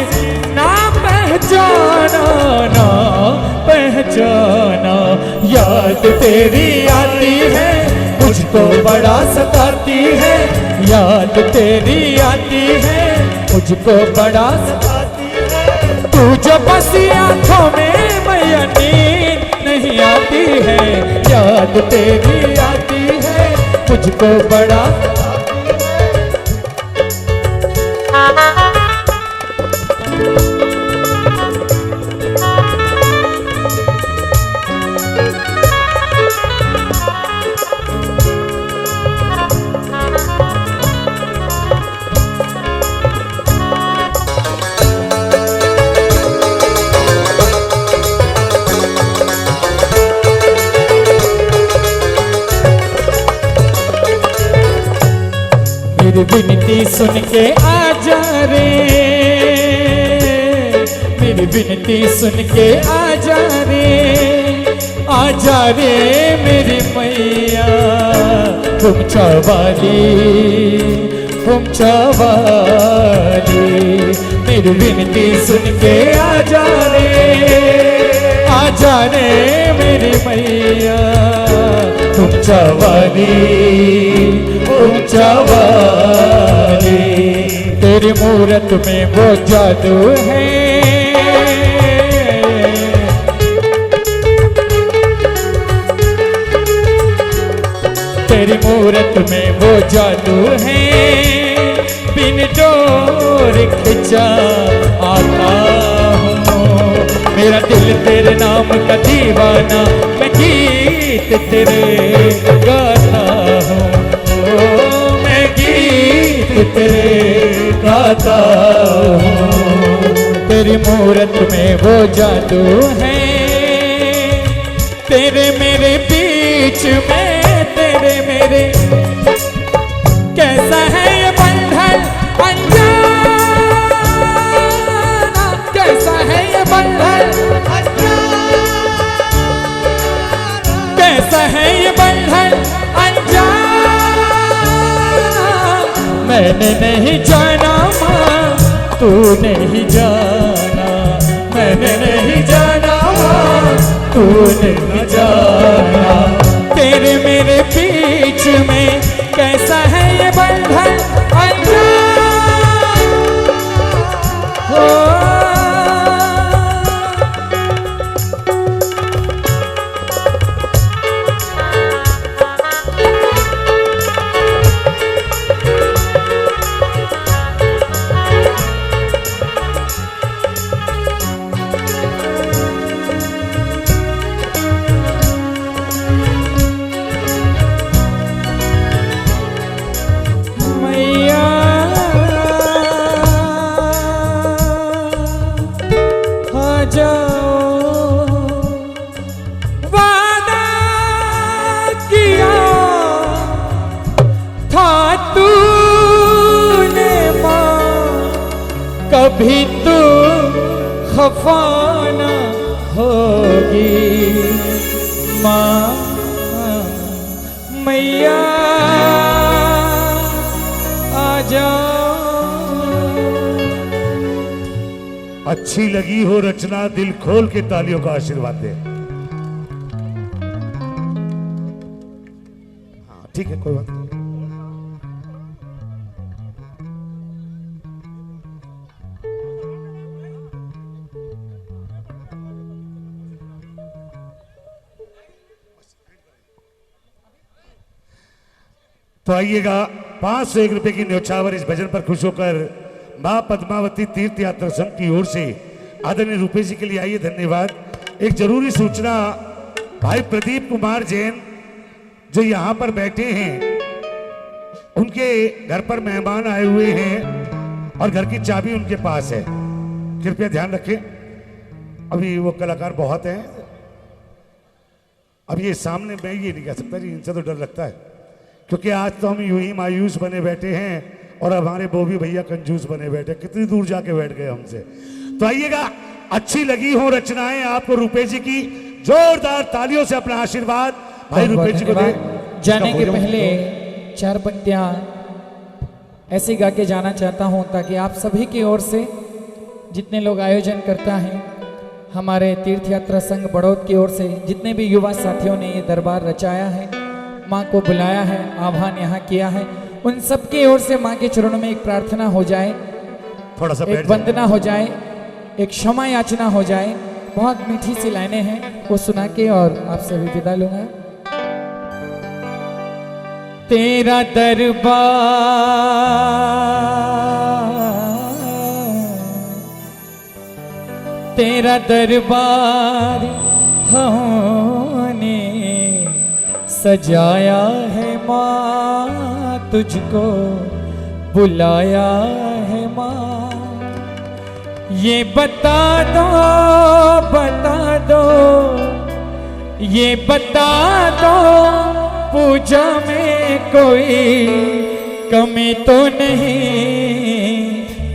ना पहचाना, ना पहचाना। याद तेरी आती है मुझको बड़ा सताती है, याद तेरी आती है मुझको बड़ा सताती है। तू जब बसी आंखों में मैया नींद नहीं आती है, याद तेरी आती है मुझको बड़ा मेरी विनती सुन के आजा रे, मेरी विनती सुन के आजा रे, आजा रे मेरी मैया। तुम चावाली मेरी विनती सुन के आजा रे मेरी मैया। तुम चावाली तेरी मूरत में वो जादू है, तेरी मूरत में वो जादू है। बिन डोर खिंचा आता हूँ, मेरा दिल तेरे नाम का दीवाना, मैं गीत तेरे गाता हूँ, मैं गीत तेरे गाता हूँ। तेरी मूरत में वो जादू है, तेरे मेरे बीच में, तेरे मेरे कैसा है ये बंधन अनजाना, कैसा है ये बंधन कैसा है ये बंधन अनजाना। मैंने नहीं जाना माँ, तू नहीं जाना, मैंने नहीं जाना माँ, तू नहीं जाना। तेरे मेरे बीच में कैसा है ये बंधन अनजाना। कभी तू खफा न होगी, माँ मैया आ जाओ। अच्छी लगी हो रचना, दिल खोल के तालियों का आशीर्वाद दे। हाँ ठीक है, कोई बात नहीं। तो आइएगा 501 रुपए की न्यौछावर इस भजन पर खुश होकर मां पद्मावती तीर्थ यात्रा संघ की ओर से आदरणीय रुपए जी के लिए आइए, धन्यवाद। एक जरूरी सूचना, भाई प्रदीप कुमार जैन जो यहां पर बैठे हैं, उनके घर पर मेहमान आए हुए हैं और घर की चाबी उनके पास है, कृपया ध्यान रखें। अभी वो कलाकार बहुत हैं, अब ये सामने मैं ये नहीं कह सकता जी, इनसे तो डर लगता है, क्योंकि आज तो हम यूं ही मायूस बने बैठे हैं और हमारे बोबी भैया कंजूस बने बैठे, कितनी दूर जाके बैठ गए हमसे। तो आइएगा, अच्छी लगी हो रचनाएं आपको रुपए जी की, जोरदार तालियों से अपना आशीर्वाद भाई रुपए जी को दे। जाने के पहले 4 पंक्तियां ऐसे गा के जाना चाहता हूं ताकि आप सभी की ओर से, जितने लोग आयोजन करता है, हमारे तीर्थ यात्रा संघ बड़ौद की ओर से जितने भी युवा साथियों ने ये दरबार रचाया है, माँ को बुलाया है, आह्वान यहाँ किया है, उन सब की ओर से माँ के चरणों में एक प्रार्थना हो जाए, थोड़ा सा एक वंदना हो जाए, एक क्षमा याचना हो जाए। बहुत मीठी सी लाइनें हैं, वो सुना के और आपसे भी विदा लूंगा। तेरा दरबार तेरा दरबार हमने सजाया है माँ, तुझको बुलाया है माँ। ये बता दो ये बता दो, पूजा में कोई कमी तो नहीं,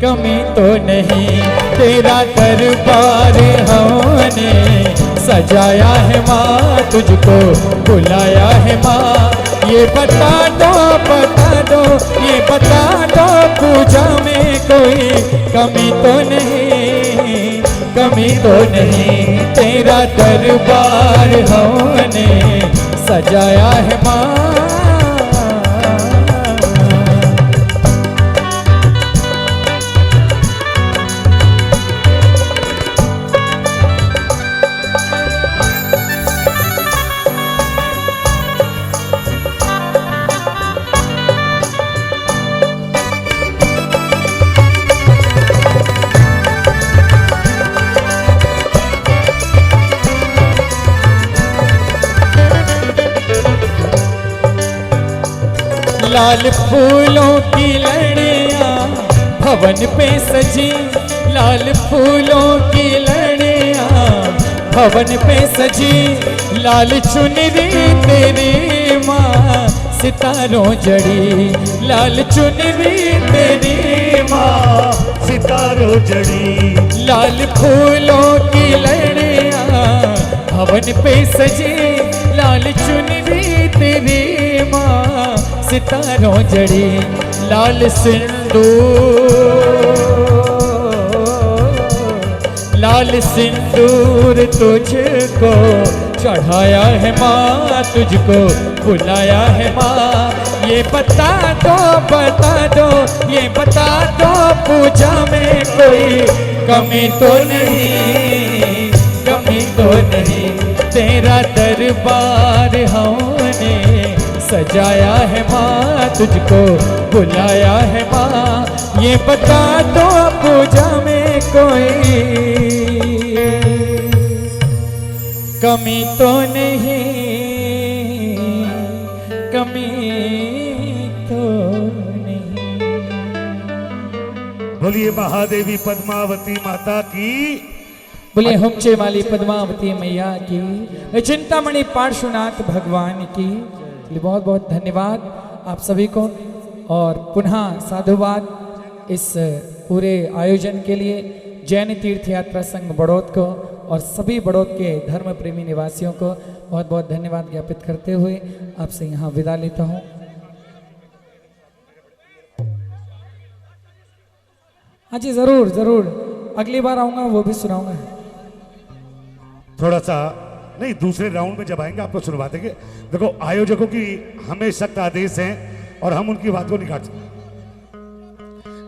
कमी तो नहीं। तेरा दरबार हमने सजाया है माँ, तुझको बुलाया है माँ। ये बता दो ये बता दो, पूजा में कोई कमी तो नहीं, कमी तो नहीं। तेरा दरबार हमने सजाया है माँ। लाल फूलों की लड़ियाँ भवन पे सजी, लाल फूलों की लड़ियाँ भवन पे सजी। लाल चुनरी तेरी माँ सितारों जड़ी, लाल चुनरी तेरी माँ सितारों जड़ी। लाल फूलों की लड़ियाँ भवन पे सजी, लाल चुनरी तेरी माँ सितारों जड़ी। लाल सिंदूर तुझको चढ़ाया है माँ, तुझको बुलाया है माँ। ये बता दो ये बता दो, पूजा में कोई कमी तो नहीं, कमी तो नहीं। तेरा दरबार हमने सजाया है माँ, तुझको बुलाया है माँ। ये बता दो, पूजा में कोई कमी तो नहीं, कमी तो नहीं। बोलिए महादेवी पद्मावती माता की, बोलिए हुमचे वाली पद्मावती मैया की, चिंतामणि पार्श्वनाथ भगवान की। बहुत बहुत धन्यवाद आप सभी को, और पुनः साधुवाद इस पूरे आयोजन के लिए जैन तीर्थ यात्रा संघ बड़ौद को और सभी बड़ौद के धर्म प्रेमी निवासियों को बहुत बहुत धन्यवाद ज्ञापित करते हुए आपसे यहाँ विदा लेता हूँ। हाँ जी, जरूर जरूर, अगली बार आऊँगा वो भी सुनाऊंगा। थोड़ा सा नहीं, दूसरे राउंड में जब आएंगे आपको सुनवा देंगे। देखो, आयोजकों की हमें सख्त आदेश हैं और हम उनकी बात को नहीं काट सकते।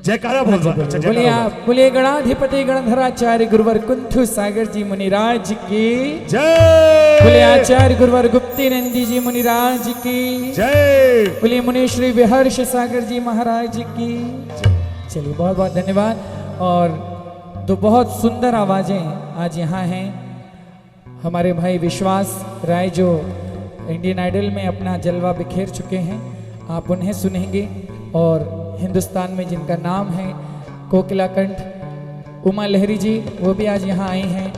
जयकारा बोल दो। अच्छा, बोलिए जयकारा आप, बोलिए गणाधिपति गणधराचार्य गुरुवर कुंथु सागर जी मुनिराज की जय। बोलिए आचार्य गुरुवर गुप्ती नंदी जी मुनिराज की जय। बोलिए मुनि श्री विहर्ष सागर जी महाराज की। चलिए, बहुत बहुत धन्यवाद। और दो बहुत सुंदर आवाजें आज यहाँ हैं। हमारे भाई विश्वास राय जो इंडियन आइडल में अपना जलवा बिखेर चुके हैं, आप उन्हें सुनेंगे। और हिंदुस्तान में जिनका नाम है कोकिला कंठ उमा लहरी जी, वो भी आज यहाँ आई हैं।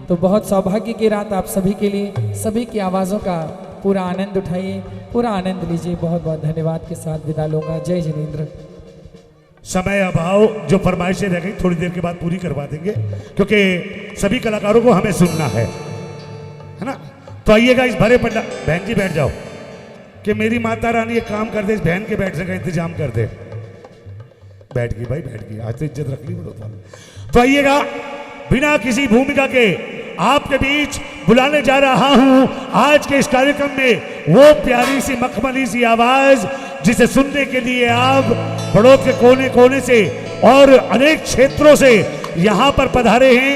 तो बहुत सौभाग्य की रात आप सभी के लिए। सभी की आवाज़ों का पूरा आनंद उठाइए, पूरा आनंद लीजिए। बहुत बहुत धन्यवाद के साथ विदा लूँगा। जय जिनेंद्र। समय अभाव, जो फरमाइशें रह गई थोड़ी देर के बाद पूरी करवा देंगे, क्योंकि सभी कलाकारों को हमें सुनना है ना। तो आइएगा इस भरे पंडा। बहन जी बैठ जाओ, कि मेरी माता रानी एक काम कर दे, इस बहन के बैठने का इंतजाम कर दे। बैठ गई भाई, बैठ गई। आज तो इज्जत रख ली बड़ो। तो आइएगा, बिना किसी भूमिका के आपके बीच बुलाने जा रहा हूं आज के इस कार्यक्रम में वो प्यारी सी मखमली सी आवाज जिसे सुनने के लिए आप बड़ौद के कोने कोने से और अनेक क्षेत्रों से यहां पर पधारे हैं।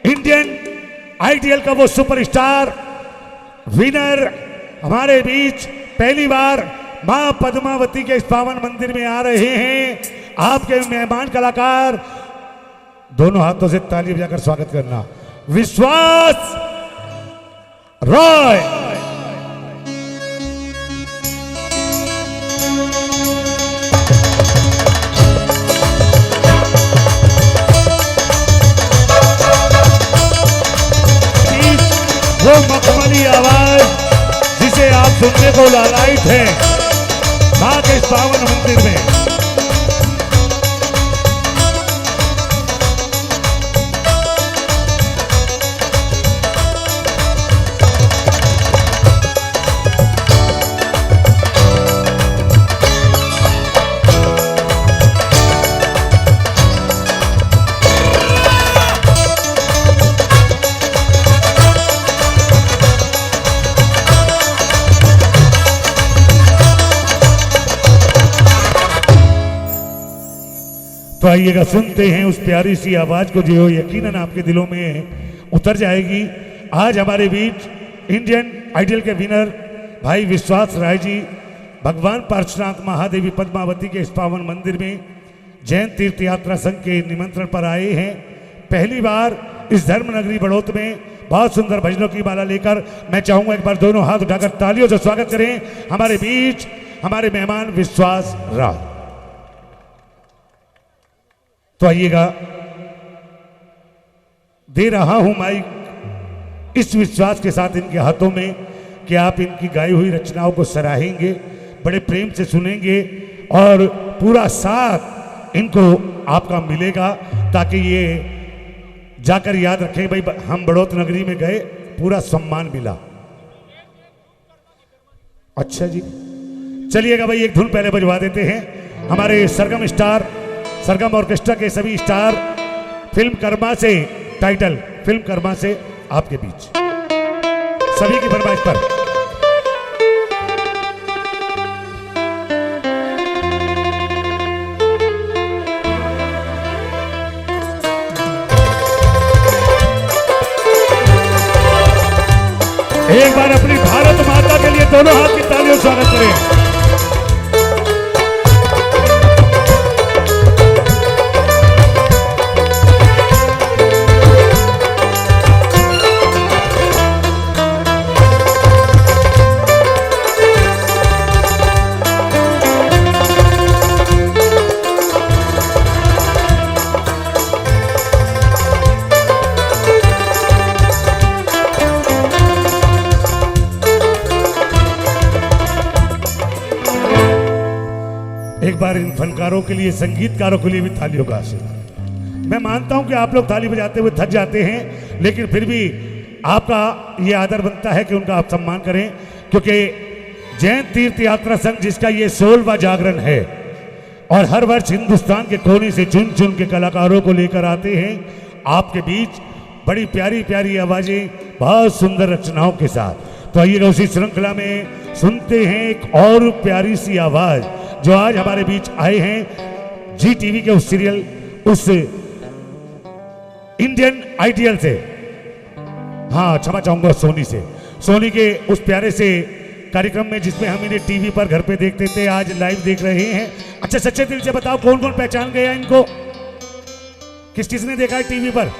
इंडियन आइडियल का वो सुपरस्टार विनर हमारे बीच पहली बार मां पद्मावती के इस पावन मंदिर में आ रहे हैं। आपके मेहमान कलाकार, दोनों हाथों से ताली बजाकर स्वागत करना, विश्वास राय। वो मखमली आवाज जिसे आप सुनने को लालायित है मां के इस पावन मंदिर में। तो आइएगा, सुनते हैं उस प्यारी सी आवाज को जो यकीनन आपके दिलों में उतर जाएगी। आज हमारे बीच इंडियन आइडल के विनर भाई विश्वास राय जी भगवान पार्श्वनाथ महादेवी पद्मावती के इस पावन मंदिर में जैन तीर्थ यात्रा संघ के निमंत्रण पर आए हैं। पहली बार इस धर्मनगरी बड़ौद में बहुत सुंदर भजनों की माला लेकर मैं चाहूंगा एक बार दोनों हाथ उठाकर तालियों से स्वागत करें हमारे बीच हमारे मेहमान विश्वास राय। तो आइएगा, दे रहा हूं माइक इस विश्वास के साथ इनके हाथों में कि आप इनकी गाई हुई रचनाओं को सराहेंगे, बड़े प्रेम से सुनेंगे और पूरा साथ इनको आपका मिलेगा, ताकि ये जाकर याद रखें भाई हम बड़ौद नगरी में गए, पूरा सम्मान मिला। अच्छा जी, चलिएगा भाई, एक धुन पहले बजवा देते हैं। हमारे सरगम स्टार, सरगम ऑर्केस्ट्रा के सभी स्टार, फिल्म कर्मा से टाइटल फिल्म कर्मा से आपके बीच सभी की फरमाइश पर एक बार अपनी भारत माता के लिए दोनों हाथ की तालियों से स्वागत करें। एक बार इन फनकारों के लिए, संगीतकारों के लिए भी तालियों का आशीर्वाद। मैं मानता हूं कि आप लोग ताली बजाते हुए थक जाते हैं, लेकिन फिर भी आपका ये आदर बनता है कि उनका आप सम्मान करें, क्योंकि जैन तीर्थ यात्रा संघ जिसका ये 16वां जागरण है और हर वर्ष हिंदुस्तान के कोने से चुन चुन के कलाकारों को लेकर आते हैं आपके बीच बड़ी प्यारी प्यारी आवाजें, बहुत सुंदर रचनाओं के साथ। तो आइएगा उसी श्रृंखला में सुनते हैं एक और प्यारी सी आवाज जो आज हमारे बीच आए हैं जी टीवी के उस सीरियल, उस इंडियन आइडियल से, हाँ क्षमा चाहूंगा सोनी से, सोनी के उस प्यारे से कार्यक्रम में जिसमें हम इन्हें टीवी पर घर पे देखते थे, आज लाइव देख रहे हैं। अच्छा सच्चे दिल से बताओ कौन कौन पहचान गया इनको, किस किसने देखा है टीवी पर?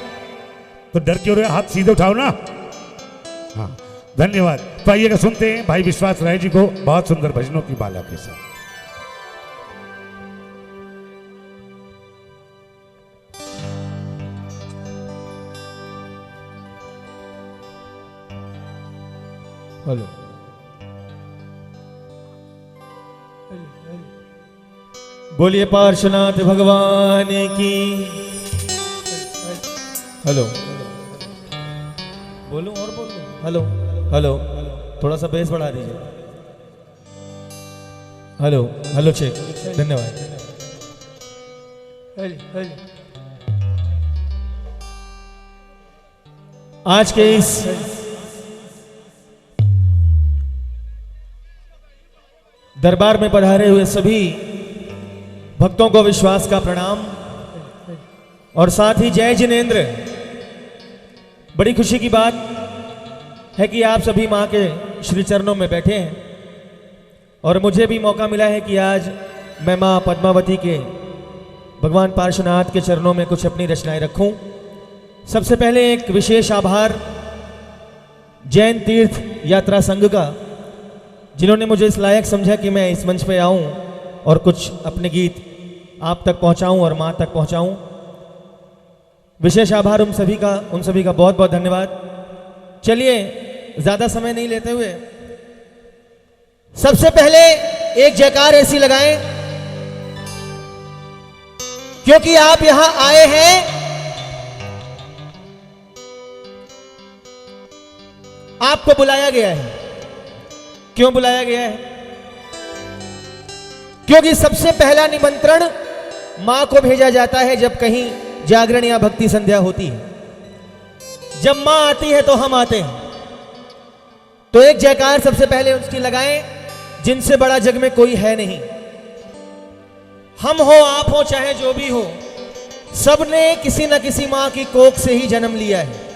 तो डर क्यों रहे, हाथ सीधे उठाओ ना। हाँ धन्यवाद। तो आइएगा सुनते हैं भाई विश्वास राय जी को बहुत सुंदर भजनों की माला के साथ। हेलो, बोलिए पार्श्वनाथ भगवान की। हेलो, बोलूं और बोलूं? हेलो हेलो, थोड़ा सा बेस बढ़ा दीजिए। हेलो हेलो चेक, धन्यवाद। आज के इस दरबार में पधारे हुए सभी भक्तों को विश्वास का प्रणाम और साथ ही जय जिनेंद्र। बड़ी खुशी की बात है कि आप सभी मां के श्री चरणों में बैठे हैं और मुझे भी मौका मिला है कि आज मैं मां पद्मावती के भगवान पार्श्वनाथ के चरणों में कुछ अपनी रचनाएं रखूं। सबसे पहले एक विशेष आभार जैन तीर्थ यात्रा संघ का, जिन्होंने मुझे इस लायक समझा कि मैं इस मंच पे आऊं और कुछ अपने गीत आप तक पहुंचाऊं और मां तक पहुंचाऊं। विशेष आभार उन सभी का बहुत बहुत धन्यवाद। चलिए ज्यादा समय नहीं लेते हुए सबसे पहले एक जयकार ऐसी लगाएं, क्योंकि आप यहां आए हैं आपको बुलाया गया है। क्यों बुलाया गया है? क्योंकि सबसे पहला निमंत्रण मां को भेजा जाता है जब कहीं जागरण या भक्ति संध्या होती है। जब मां आती है तो हम आते हैं। तो एक जयकार सबसे पहले उसकी लगाएं जिनसे बड़ा जग में कोई है नहीं। हम हो आप हो चाहे जो भी हो, सबने किसी न किसी मां की कोख से ही जन्म लिया है।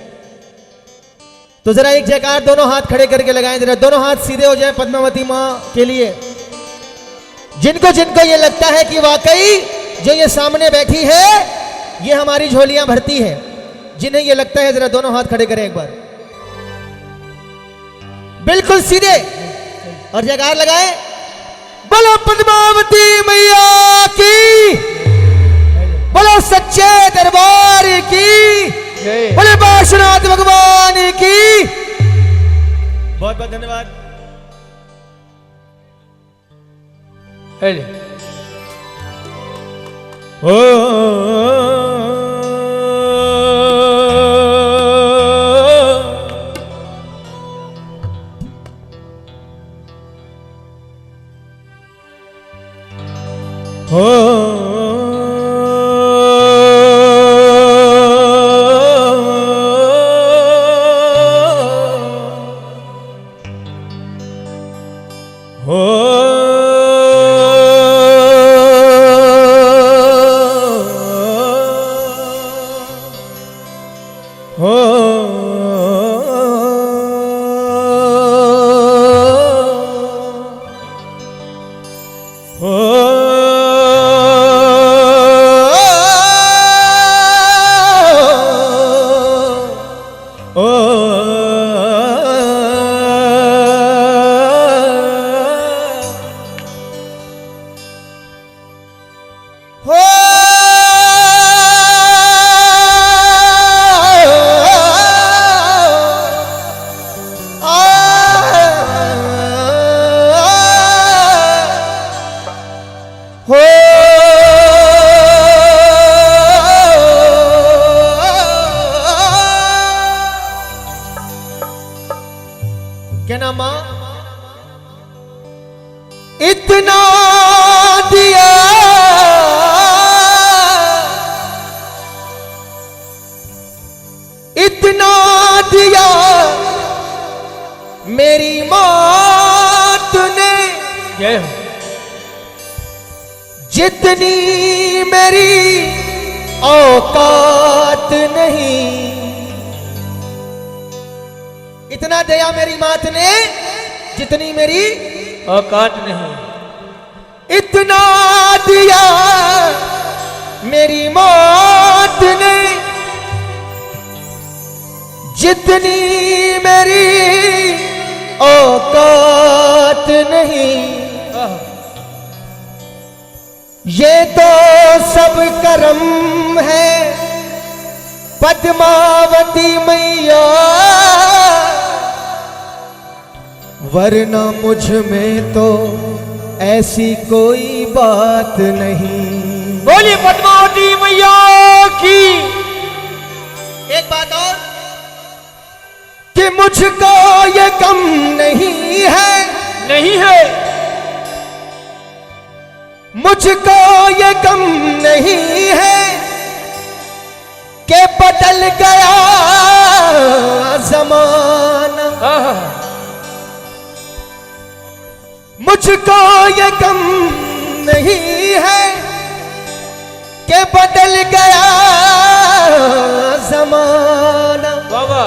तो जरा एक जयकार दोनों हाथ खड़े करके लगाएं, जरा दोनों हाथ सीधे हो जाए पद्मावती मां के लिए। जिनको जिनको ये लगता है कि वाकई जो ये सामने बैठी है ये हमारी झोलियां भरती है, जिन्हें ये लगता है जरा दोनों हाथ खड़े करें एक बार, बिल्कुल सीधे और जयकार लगाएं। बोलो पद्मावती मैया की, बोलो सच्चे दरबार की, बोले पार्श्वनाथ भगवान की। बहुत बहुत धन्यवाद। इतना दिया इतना दिया मेरी मौत ने, जय हो। जितनी मेरी औकात नहीं। इतना दिया मेरी मात ने जितनी मेरी औकात नहीं। इतना दिया मेरी मौत ने, जितनी मेरी औकात नहीं। ये तो सब करम है पद्मावती मैया, वरना मुझ में तो ऐसी कोई बात नहीं। बोलिए पद्मावती मैया की। एक बात और कि मुझको ये गम नहीं है, नहीं है, मुझको ये गम नहीं है कि बदल गया जमाना। मुझको ये गम नहीं है कि बदल गया जमाना। बाबा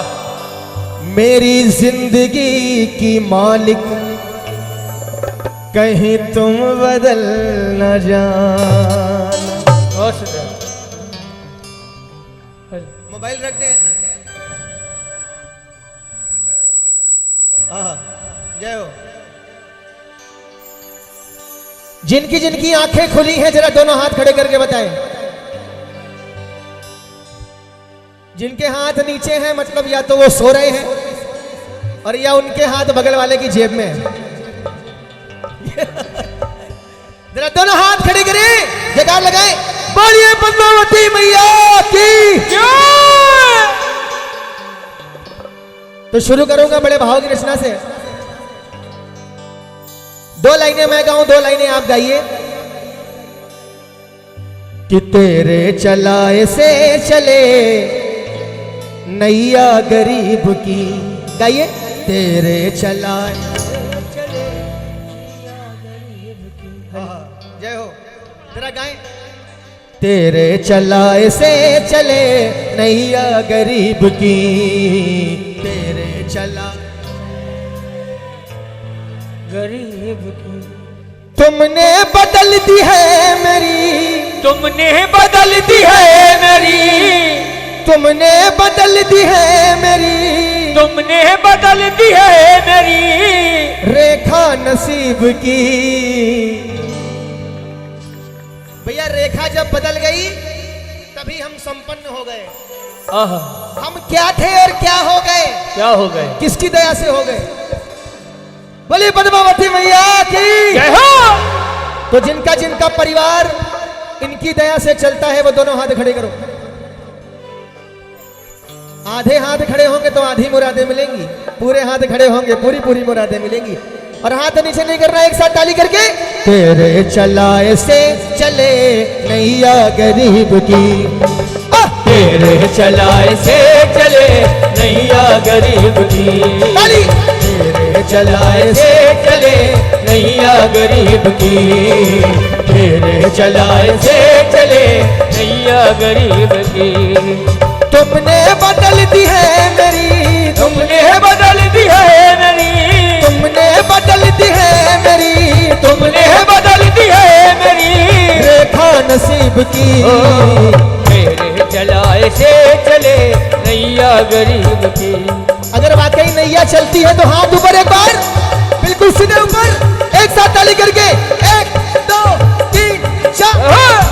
मेरी जिंदगी की मालिक कहीं तुम बदल न जाना। मोबाइल रख दे। जय हो। जिनकी जिनकी आंखें खुली हैं जरा दोनों हाथ खड़े करके बताएं। जिनके हाथ नीचे हैं मतलब या तो वो सो रहे हैं और या उनके हाथ बगल वाले की जेब में है। जरा दोनों हाथ खड़े करें, जयकार लगाएं, बोलिए पद्मावती मैया की जय। तो शुरू करूंगा बड़े भाव की रचना से। 2 लाइनें मैं गाऊं, 2 लाइनें आप गाइए। कि तेरे चलाए से चले नैया गरीब की। गाइए। तेरे चलाए से चले नैया गरीब की। जय हो। जरा गाएं। तेरे चलाए से चले नैया गरीब की, तेरे चला गरीब की। तुमने बदल दी है मेरी, तुमने बदल दी है मेरी, तुमने बदल दी है मेरी, तुमने बदल दी है मेरी रेखा नसीब की। भैया रेखा जब बदल गई तभी हम संपन्न हो गए। हम क्या थे और क्या हो गए? क्या हो गए? किसकी दया से हो गए? बोली पद्मावती मैया की जय हो। तो जिनका जिनका परिवार इनकी दया से चलता है वो दोनों हाथ खड़े करो। आधे हाथ खड़े होंगे तो आधी मुरादें मिलेंगी, पूरे हाथ खड़े होंगे पूरी पूरी मुरादें मिलेंगी। और हाथ नीचे नहीं करना, एक साथ ताली करके। तेरे चलाए से चले नैया गरीब की, तेरे चलाए से चले नैया गरीब की। ताली। तेरे चलाए से चले नैया गरीब की, तेरे चलाए से चले नैया गरीब की। तुमने बदल दी है मेरी, तुमने बदल दी है मेरी, तुमने बदल दी है मेरी, तुमने बदल दी है मेरी रेखा नसीब की। मेरे चलाए से चले नैया गरीब की। अगर वाकई नैया चलती है तो हाथ ऊपर एक बार, बिल्कुल सीधे ऊपर, एक साथ ताली करके। 1 2 3 4।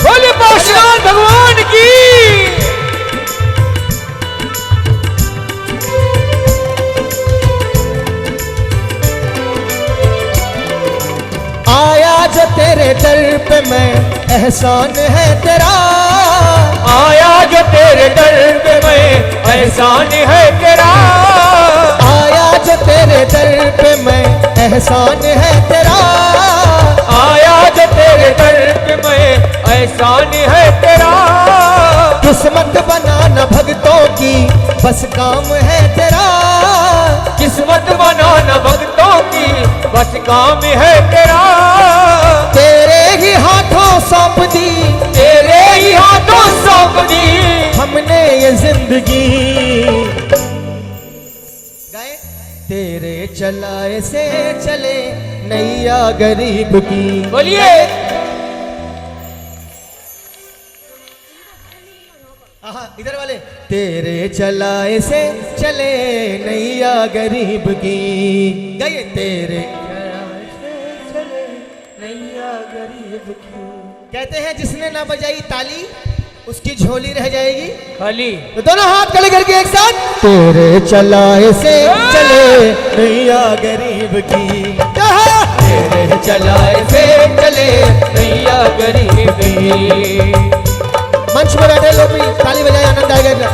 बोले पाशुनाथ भगवान की। आया जो तेरे दर पे मैं, एहसान है तेरा। आया जो तेरे दर पे मैं एहसान है तेरा, आया जो तेरे दर पे मैं एहसान है तेरा, आया जो तेरे दर पे मैं एहसान है तेरा, किस्मत बनाना भक्तों की बस काम है तेरा, किस्मत बनाना भक्तों की बस काम है तेरा, तेरे ही हाथों सौंप दी, तेरे ही हाथों सौंप दी हमने ये जिंदगी। गाए तेरे चलाए से चले नैया गरीब की। बोलिए इधर वाले तेरे चलाए से चले नैया गरीब की। गाइए तेरे चलाए से चले नैया गरीब की। कहते हैं जिसने ना बजाई ताली उसकी झोली रह जाएगी खाली। तो दोनों हाथ खड़े करके एक साथ, तेरे चलाए से चले नैया गरीब की। तेरे चलाए से चले नैया गरीब की। मंच पर बैठे लोग भी ताली बजाए, आनंद आएगा।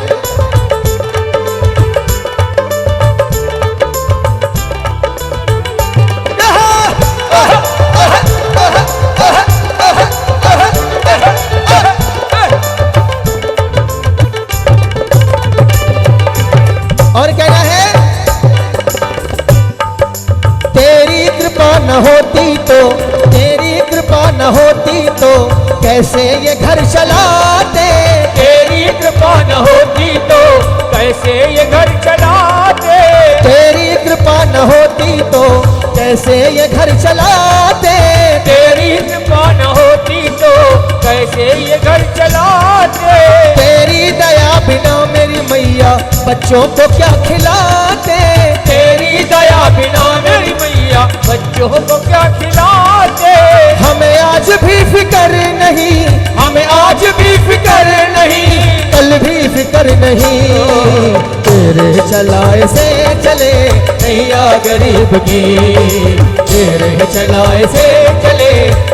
और कहना है तेरी कृपा न होती तो, तेरी कृपा न होती तो कैसे ये घर चलाते, तेरी कृपा न होती तो कैसे ये घर चलाते, तेरी कृपा न होती तो कैसे ये घर चलाते, तेरी कृपा न होती तो कैसे ये घर चलाते, तेरी दया बिना मेरी मैया बच्चों को क्या खिलाते, तेरी दया बिना मेरी मैया बच्चों को क्या खिलाते, हमें आज भी फिक्र नहीं, हमें आज भी फिक्र नहीं, कल भी फिक्र नहीं, तेरे चलाए से चले नैया गरीब की, तेरे चलाए से चले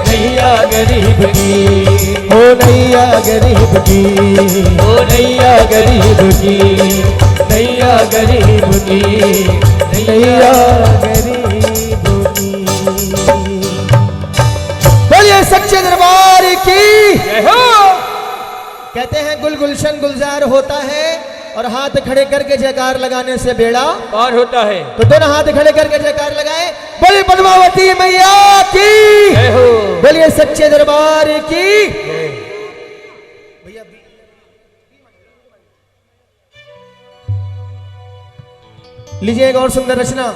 नैया गरीब की, ओ नैया गरीब की, ओ नैया गरीब की, नैया गरीब की, नैया गरीब की। बोलिए सच्चे दरबार की। जय हो। कहते हैं गुल गुलशन गुलजार होता है और हाथ खड़े करके जयकार लगाने से बेड़ा पार होता है। तो दोनों हाथ खड़े करके जयकार लगाए। बोलिए पद्मावती मैया की। जय हो। बोलिए सच्चे दरबार की। भैया लीजिए एक और सुंदर रचना।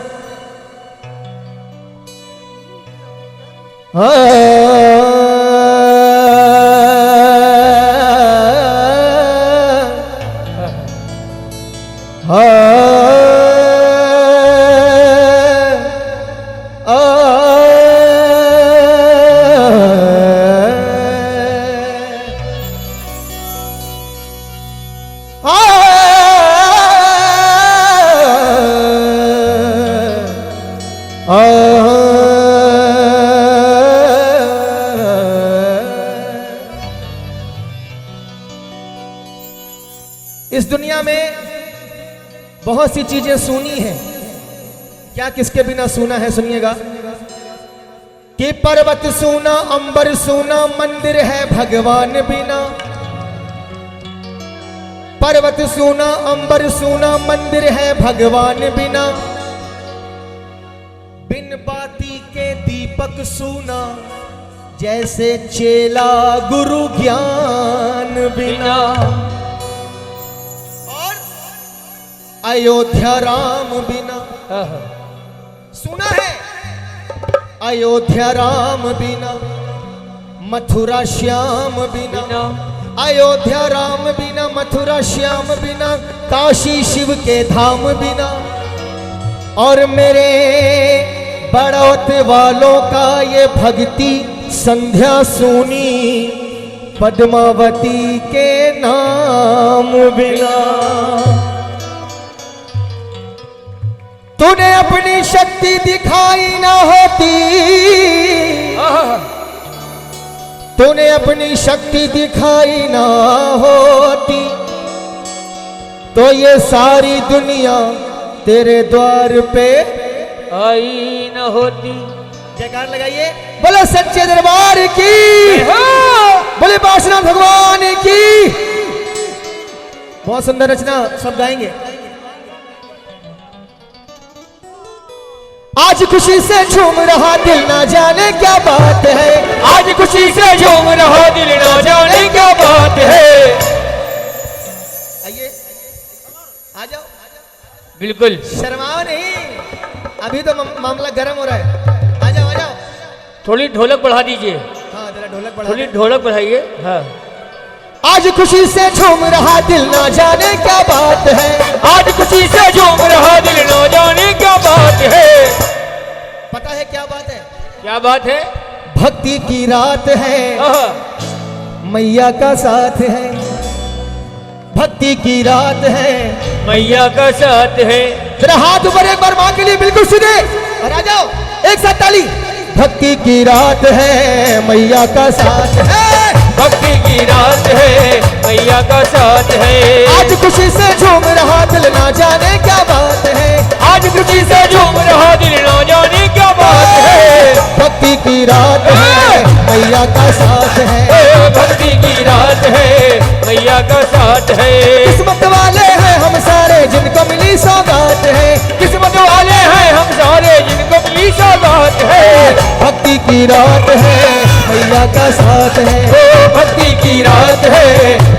इस दुनिया में बहुत सी चीजें सुनी हैं, क्या किसके बिना सुना है? सुनिएगा कि पर्वत सुना, अंबर सुना, मंदिर है भगवान बिना। पर्वत सुना, अंबर सुना, मंदिर है भगवान बिना। बिन बाती के दीपक सुना, जैसे चेला गुरु ज्ञान बिना। और अयोध्या राम बिना सुना है, अयोध्या राम बिना, मथुरा श्याम बिना। अयोध्या राम बिना, मथुरा श्याम बिना, काशी शिव के धाम बिना। और मेरे बड़ौत वालों का ये भक्ति संध्या सुनी, पद्मावती के नाम बिना। तूने अपनी शक्ति दिखाई ना होती, तूने अपनी शक्ति दिखाई ना होती तो ये सारी दुनिया तेरे द्वार पे आई न होती। जयकार लगाइए। बोले सच्चे दरबार की, बोले बासुनाथ भगवान की। बहुत सुंदर रचना, सब गाएंगे। आज खुशी से झूम रहा दिल, ना जाने क्या बात है। आज खुशी से झूम रहा दिल, ना जाने क्या बात है। आइए, आ जाओ। बिल्कुल। शर्माओ नहीं, अभी तो मामला गर्म हो रहा है। आ जाओ, आ जाओ। थोड़ी ढोलक बढ़ा दीजिए। हाँ, जरा ढोलक बढ़ा। थोड़ी ढोलक बढ़ाइए। हाँ। आज खुशी से झूम रहा दिल, ना जाने क्या बात है। आज खुशी से झूम रहा दिल, ना जाने क्या बात है। पता है क्या बात है? क्या बात है? भक्ति की रात है, आहा। मैया का साथ है। भक्ति की रात है, मैया का साथ है। तेरा हाथ ऊपर एक बार मां के लिए बिल्कुल सीधे और आ जाओ, एक साथ ताली। भक्ति की रात है, मैया का साथ है। भक्ति की रात है, मैया का साथ है। आज खुशी से झूम रहा दिल, ना जाने क्या बात है। आज खुशी से झूम रहा दिल, ना जाने क्या बात है। भक्ति की रात है, मैया का साथ है। भक्ति की रात है, मैया का साथ है। किस्मत वाले हैं हम सारे जिनको मिली सौगात है। किस्मत वाले हैं हम सारे जिनको मिली सौगात है। भक्ति की रात है, मैया का साथ है। भक्ति की रात है,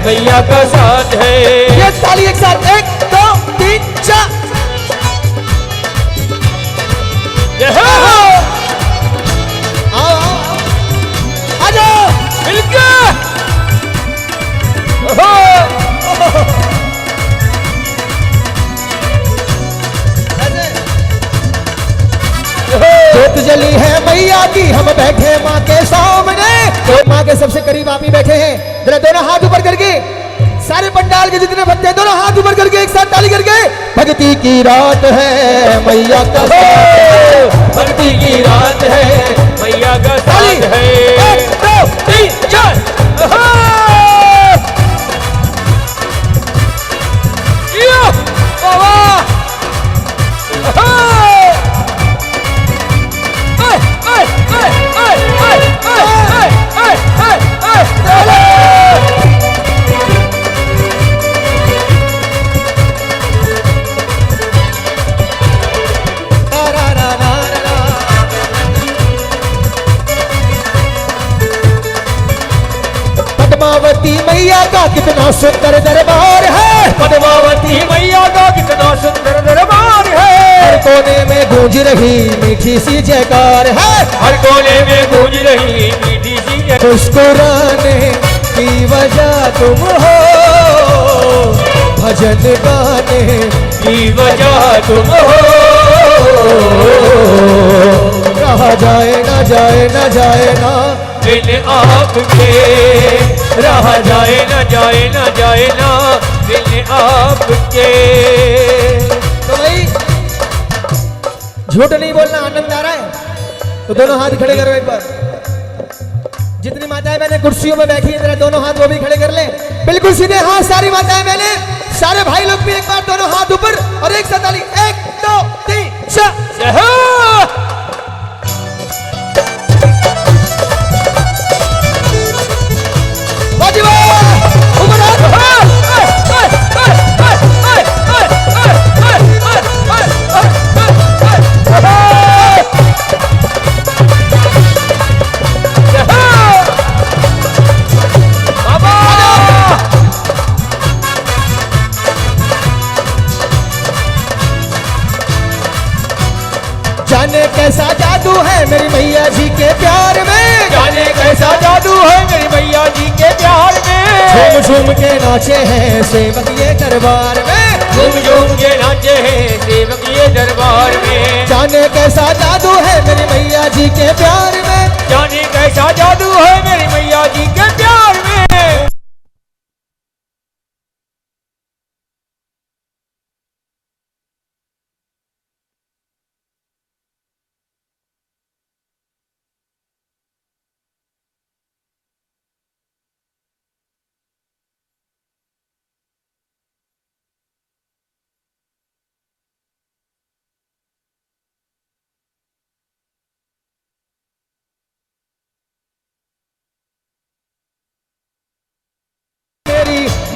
मैया का साथ है। ये ताली एक साथ, 1 2 3 4। आओ, आओ, आ जाओ मिलकर। जोत जली है मैया की, हम बैठे माँ के सामने। तो माँ के सबसे करीब आप ही बैठे हैं। जरा दोनों हाथ ऊपर करके, सारे पंडाल के जितने भक्त हैं दोनों हाथ ऊपर करके एक साथ ताली करके। भक्ति की रात है, मैया का साथ है। भक्ति की रात है, मैया का साथ है। 1 2 3 4। पद्मावती मैया का कितना सुंदर दरबार है। पद्मावती मैया का कितना सुंदर दरबार है। हर कोने में गूंज रही मीठी सी जयकार है। हर कोने में गूंज रही मीठी सी जय। मुस्कुराने की वजह तुम हो, भजन गाने की वजह तुम हो। रहा जाए ना जाए ना जाए ना बिन आपके, रहा जाए न जाए न जाए ना बिन आपके। तो भाई झूठ नहीं बोलना, आनंद आ रहा है तो दोनों हाथ खड़े करो एक बार। जितनी माताएं मैंने कुर्सियों में बैठी है, जरा दोनों हाथ वो भी खड़े कर ले, बिल्कुल सीधे हाथ। सारी माताएं मैंने, सारे भाई लोग भी एक बार दोनों हाथ ऊपर और एक साथ ताली। 1 2 3 4। जाने कैसा जादू है मेरी मैया जी के प्यार में। जाने कैसा जादू है मेरी मैया जी के प्यार में। झूम झूम के नाचे हैं सेवक ये दरबार में। झूम झूम के नाचे हैं सेवक ये दरबार में। जाने कैसा जादू है मेरी मैया जी के प्यार में। जाने कैसा जादू है मेरी मैया जी के प्यार में।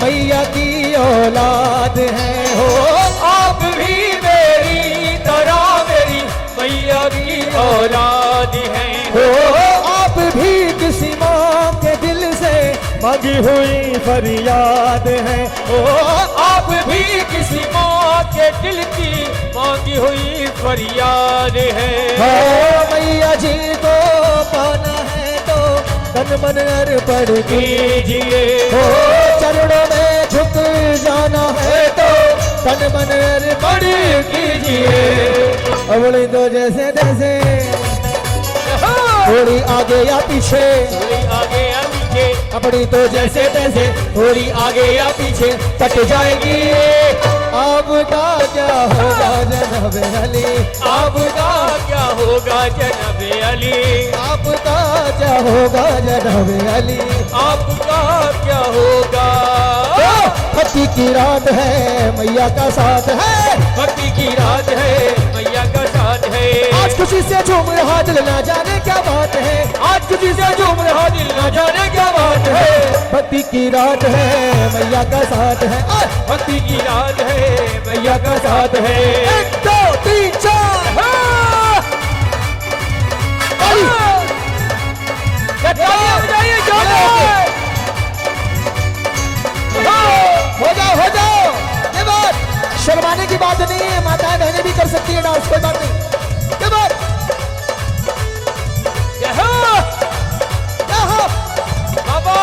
मैया की औलाद हैं हो। आप भी मेरी तरह मेरी मैया की औलाद हैं हो आप भी किसी माँ के दिल से मांगी हुई फरियाद है। ओ आप भी किसी माँ के दिल की मांगी हुई फरियाद है। हो मैया जी को पाना है तो तन मन अर्पण कीजिए हो। चरणों में झुक जाना है तो तन मन अर्पण कीजिए। अवली तो जैसे तैसे थोड़ी आगे या पीछे, थोड़ी आगे या पीछे, अपनी तो जैसे तैसे थोड़ी आगे या पीछे कट जाएगी। आपका क्या होगा जनाब अली, आपका क्या होगा जनाब अली, आपका क्या होगा जनाब अली। आपका क्या होगा। भक्ति की रात है मैया का साथ है, भक्ति की रात है मैया का साथ है। आज खुशी से झूम रहा दिल ना जाने क्या बात है, आज खुशी से झूम रहा दिल न जाने क्या बात है। भक्ति की रात है मैया का साथ है। भक्ति की रात है मैया का साथ है। 1 2 3 4 तालियां बजाइए जोरदार। हो जाओ ये बात शर्माने की बात नहीं है, माताएं बहनें भी कर सकती है डांस, कोई बात नहीं। ये बात बाबा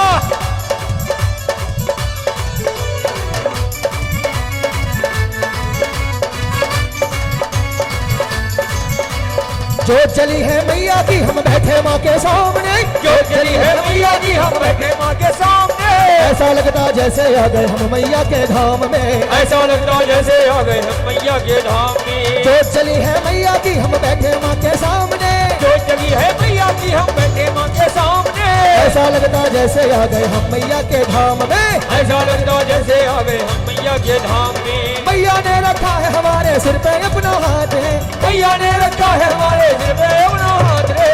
जो चली है मैया की हम बैठे माँ के सामने, जो चली है मैया की हम बैठे माँ के सामने। ऐसा लगता जैसे आ गए हम मैया के धाम में, ऐसा लगता जैसे आ गए हम मैया के धाम में। जो चली है मैया की हम बैठे माँ के सामने, जो चली है मैया की हम बैठे माँ के सामने। ऐसा लगता जैसे आ गए हम मैया के धाम में, ऐसा लगता जैसे आ गए हम मैया के धाम में। मैया ने रखा है हमारे सिर पे अपना हाथ है, मैया ने रखा है हमारे सिर पे अपना हाथ रे।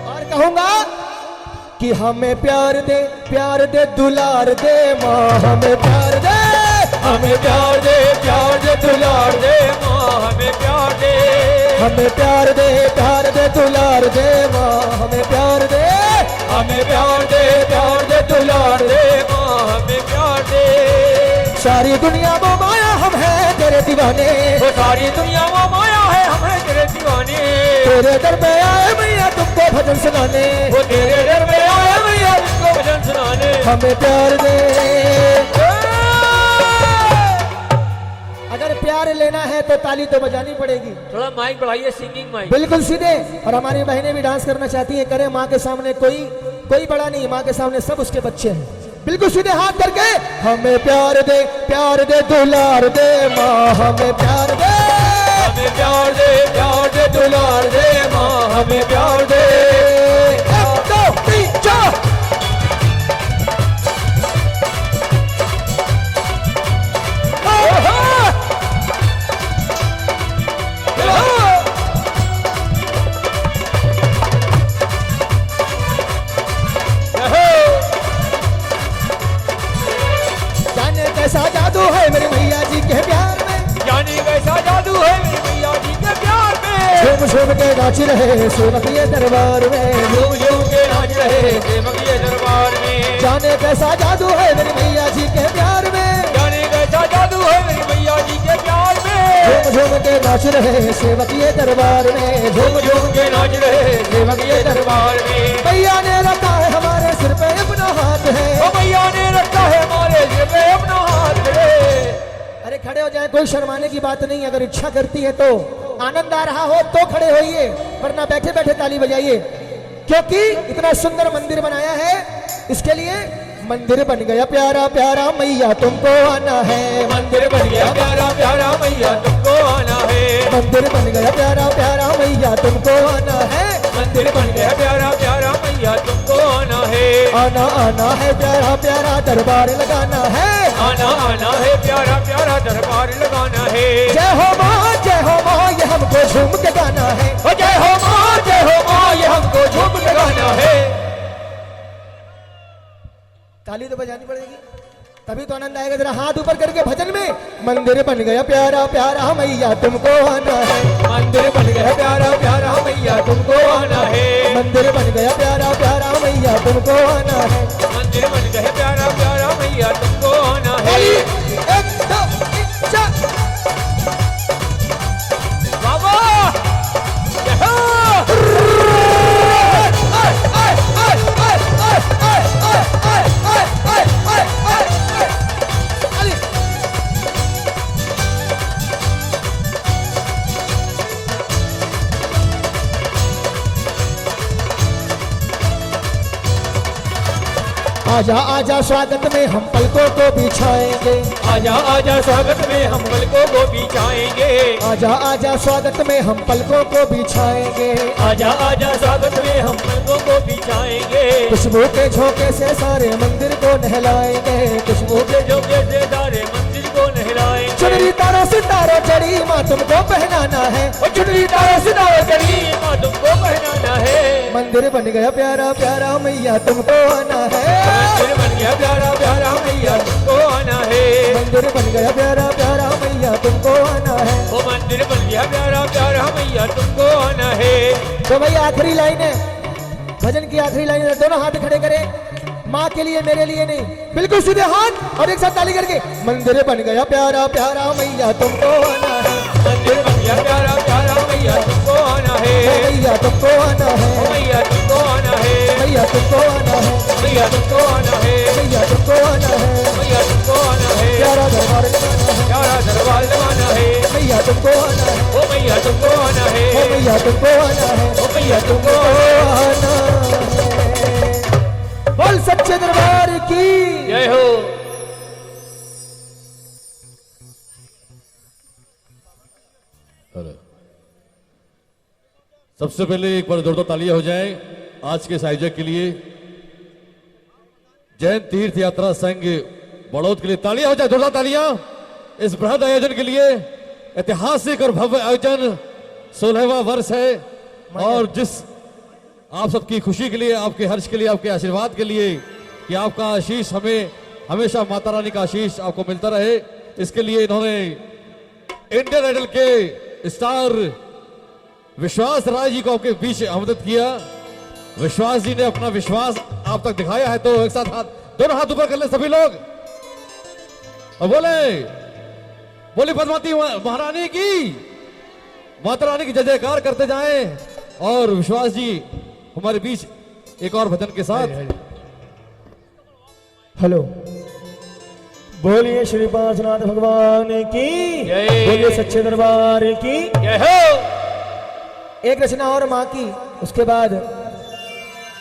और कहूंगा कि हमें प्यार दे दुलार दे माँ, हमें प्यार दे, हमें प्यार दे दुलार दे माँ, हमें प्यार दे। हमें प्यार दे दुलार दे माँ, हमें प्यार दे, हमें प्यार दे दुलार दे माँ, हमें प्यार दे। सारी दुनिया में माया हम हैं तेरे दीवाने, वो सारी दुनिया में माया है हमें तेरे दीवाने। तेरे दर में आए मैया तुमको भजन सुनाने, वो तेरे डर में आए मैया तुमको भजन सुनाने। हमें प्यार दे। अगर प्यार लेना है तो ताली तो बजानी पड़ेगी। थोड़ा माइक बढ़ाइए, सिंगिंग माइक। बिल्कुल सीधे। और हमारी बहनें भी डांस करना चाहती हैं, करें। माँ के सामने कोई बड़ा नहीं, माँ के सामने सब उसके बच्चे हैं। बिल्कुल सीधे हाथ करके हमें प्यार दे दुलार दे माँ, हमें प्यार दे, हमें प्यार दे दुलार दे माँ, हमें प्यार दे। 1 2 3 4 कैसा जादू है मेरी मैया जी के प्यार में, जाने कैसा जादू है मेरी मैया जी के प्यार में। झूम झूम के नाच रहे सेवक ये दरबार में, झूम झूम के नाच रहे सेवक ये दरबार में। जाने कैसा जादू है मेरी मैया जी के प्यार में, जाने कैसा जादू है मेरी मैया जी के प्यार में। झूम झूम के नाच रहे सेवक ये दरबार में, झूम झूम के नाच रहे सेवक ये दरबार में। मैया ने रखा है हमारे सिर पे अपना हाथ है, ओ मैया ने रखा है हमारे सिर पे अपना हाथ रे। अरे खड़े हो जाए, कोई शर्माने की बात नहीं। अगर इच्छा करती है तो, आनंद आ रहा हो तो खड़े होइए, वरना बैठे बैठे ताली बजाइए, क्योंकि इतना सुंदर मंदिर बनाया है। इसके लिए मंदिर बन गया प्यारा प्यारा मैया तुमको आना है, मंदिर बन गया प्यारा प्यारा मैया तुमको आना है। मंदिर बन गया प्यारा प्यारा मैया तुमको आना है, मंदिर बन गया प्यारा प्यारा मैया तुमको आना है। आना आना है प्यारा प्यारा दरबार लगाना है, आना आना है प्यारा प्यारा दरबार लगाना है। जय हो माँ ये हमको झूम के गाना है, ओ जय हो माँ ये हमको झूम के गाना है। ताली तो बजानी पड़ेगी। तभी तो आनंद आएगा। जरा हाथ ऊपर करके भजन में, मंदिर बन गया प्यारा प्यारा मैया तुमको आना है, मंदिर बन गया प्यारा प्यारा मैया तुमको आना है, मंदिर बन गया प्यारा प्यारा मैया तुमको आना है, मंदिर बन गया प्यारा प्यारा मैया तुमको आना है। एक दो तीन चार। बाबा यहो! आजा आजा स्वागत में हम पलकों को बिछाएंगे, आजा आजा स्वागत में हम पलकों को बिछाएंगे, आजा आजा स्वागत में हम पलकों को बिछाएंगे, आजा आजा स्वागत में हम पलकों को बिछाएंगे, खुशबू के झोंके से सारे मंदिर को नहलाएंगे, खुशबू के झोंके से सारे मंदिर को नहलाएंगे। चुनरी तारों सितारों चढ़ी माँ तुमको पहनाना है, ओ चुनरी तारों सितारों चढ़ी माँ तुमको पहनाना है, मंदिर बन गया प्यारा प्यारा मैया तुमको आना है, मंदिर बन गया प्यारा प्यारा मैया तुमको आना है, मंदिर बन गया प्यारा प्यारा मैया तुमको आना है। ओ मंदिर बन गया प्यारा प्यारा मैया तुमको आना है। तो भाई आखिरी लाइन है, भजन की आखिरी लाइन है, दोनों हाथ खड़े करें, माँ के लिए मेरे लिए नहीं, बिल्कुल सीधे हाथ और एक साथ ताली करके, मंदिर बन गया प्यारा प्यारा मैया तुमको आना है, मंदिर बन गया प्यारा प्यारा मैया तुमको आना है, मैया तुमको आना है, मैया तुमको आना है, मैया तुमको आना है, मैया तुमको आना है, मैया तुमको आना है, मैया तुमको आना है, प्यारा दरबार लगाना है, प्यारा दरबार लगाना है, मैया तुमको आना है, ओ मैया तुमको आना है, ओ मैया तुमको आना है, ओ मैया तुमको आना है। बोल सच्चे दरबार की जय हो। सबसे पहले एक बार जोरदार तालियां हो जाए आज के इस आयोजक के लिए, जैन तीर्थ यात्रा संघ बड़ौद के लिए तालियां हो जाए, जोरदार तालियां इस बृहद आयोजन के लिए। ऐतिहासिक और भव्य आयोजन 16वां वर्ष है और जिस आप सबकी खुशी के लिए, आपके हर्ष के लिए, आपके आशीर्वाद के लिए कि आपका आशीष हमें हमेशा माता रानी का आशीष आपको मिलता रहे, इसके लिए इन्होंने इंडियन आइडल के स्टार विश्वास राय जी को आपके बीच आमंत्रित किया। विश्वास जी ने अपना विश्वास आप तक दिखाया है, तो एक साथ हाथ, दोनों हाथ ऊपर कर ले सभी लोग और बोले पद्मावती महारानी की, माता रानी की जय जयकार करते जाएं। और विश्वास जी हमारे बीच एक और भजन के साथ। हेलो, बोलिए श्री पार्श्वनाथ भगवान की जय। बोलिए सच्चे दरबार की जय हो। एक रचना और माँ की, उसके बाद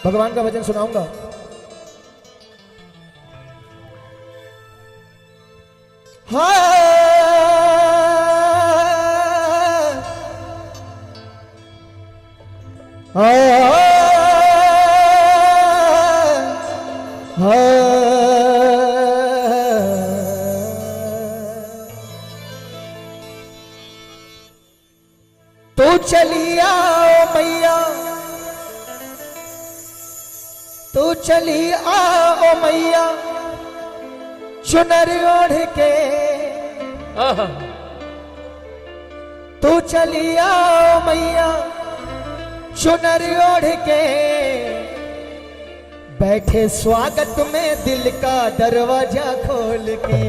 भगवान का भजन सुनाऊंगा। तू चली आओ मैया, तू चली आओ मैया, चुनर ओढ़ के आहा। तू चली आओ मैया, चुनर ओढ़ के, बैठे स्वागत में दिल का दरवाजा खोल के।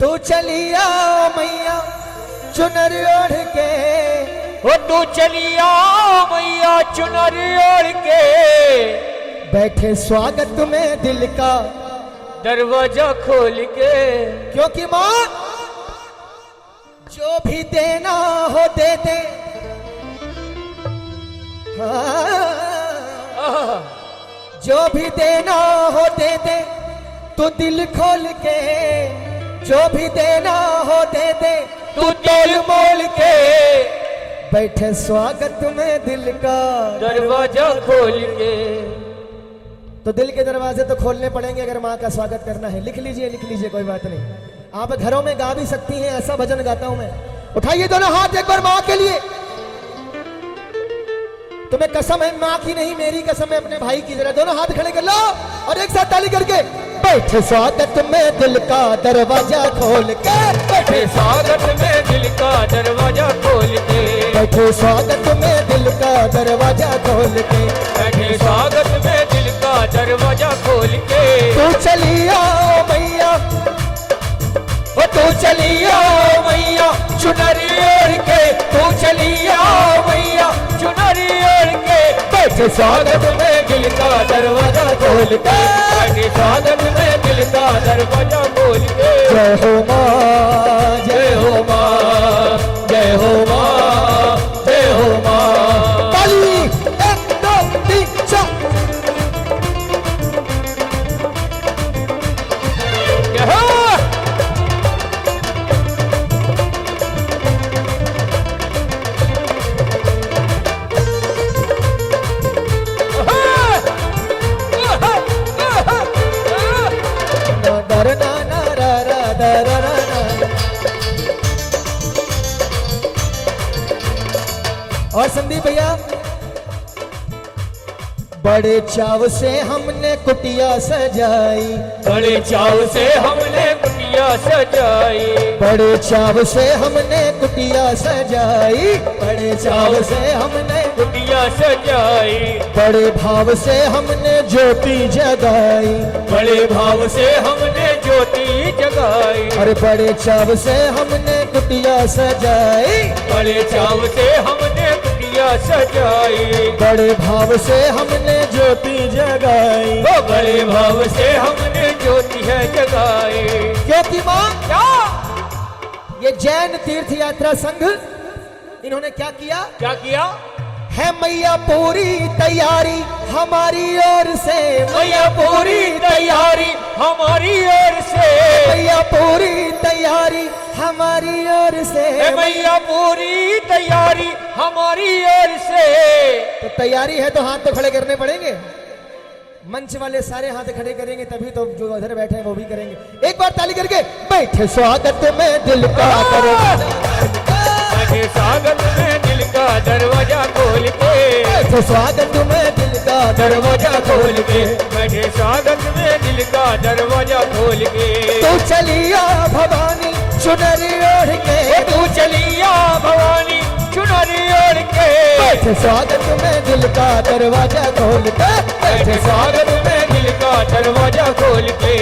तू चली आओ मैया, चुनर ओढ़ के, ओ तू चली आओ मैया चुनर ओढ़ के, बैठे स्वागत में दिल का दरवाजा खोल के। क्योंकि माँ जो भी देना हो दे दे, हाँ, जो भी देना हो दे दे, तू दिल खोल के, जो भी देना हो दे दे, तू दिल मोल के, बैठे स्वागत में दिल का दरवाजा खोल के। तो दिल के दरवाजे तो खोलने पड़ेंगे अगर माँ का स्वागत करना है। लिख लीजिए कोई बात नहीं, आप घरों में गा भी सकती हैं, ऐसा भजन गाता हूं मैं। उठाइए दोनों हाथ एक बार माँ के लिए। तुम्हें कसम है माँ की नहीं मेरी कसम है अपने भाई की। जरा दोनों हाथ खड़े कर लो और एक साथ ताली करके बैठे स्वागत में दिल का दरवाजा खोल के, बैठे स्वागत में दिल का दरवाजा खोल के, बैठे स्वागत में दिल का दरवाजा खोल के, बैठे स्वागत में दिल का दरवाजा खोल के। तू चली आओ मैया, ओ तू चली आओ मैया चुनरी ओढ़ के, तू चली आओ मैया चुनरी ओढ़ के। बैठे स्वागत में दिल का दरवाजा खोल के, बैठे स्वागत में दिल का दरवाजा खोल के। जय हो माँ, जय हो माँ, जय हो माँ, जय हो माँ। ताली 1 2 3 4। जय हो। डरना ना रा रा डरना ना। और संदीप भैया बड़े चाव से हमने कुटिया सजाई, बड़े चाव से हमने कुटिया सजाई, बड़े चाव से हमने कुटिया सजाई, बड़े चाव से हमने, कुटिया सजाई, बड़े भाव से हमने ज्योति जगाई, बड़े भाव से हमने ज्योति जगाई। अरे बड़े चाव से हमने कुटिया सजाई, बड़े चाव से हमने कुटिया सजाई, बड़े भाव से हमने ज्योति जगाई। ओ बड़े भाव से हमने ज्योति है जगाई। क्योंकि माँ क्या ये जैन तीर्थ यात्रा संघ इन्होंने क्या किया? क्या किया? है मैया पूरी तैयारी हमारी ओर से, मैया पूरी तैयारी हमारी ओर से, मैया पूरी तैयारी हमारी ओर से, ए मैया पूरी तैयारी हमारी ओर से। तो तैयारी है तो हाथ तो खड़े करने पड़ेंगे। मंच वाले सारे हाथ खड़े करेंगे तभी तो जो उधर बैठे हैं वो भी करेंगे। एक बार ताली करके बैठे स्वागत में दिल का बैठे स्वागत में दिल का दरवाजा खोल के, बैठे स्वागत में दिल का दरवाजा खोल के, बैठे स्वागत में दिल का दरवाजा खोल के। तू चलिया भवानी चुनरी ओढ़ के, तू चलिया भवानी चुनरी ओढ़ के, बैठे स्वागत में दिल का दरवाजा खोल के, बैठे स्वागत में दिल का दरवाजा खोल के।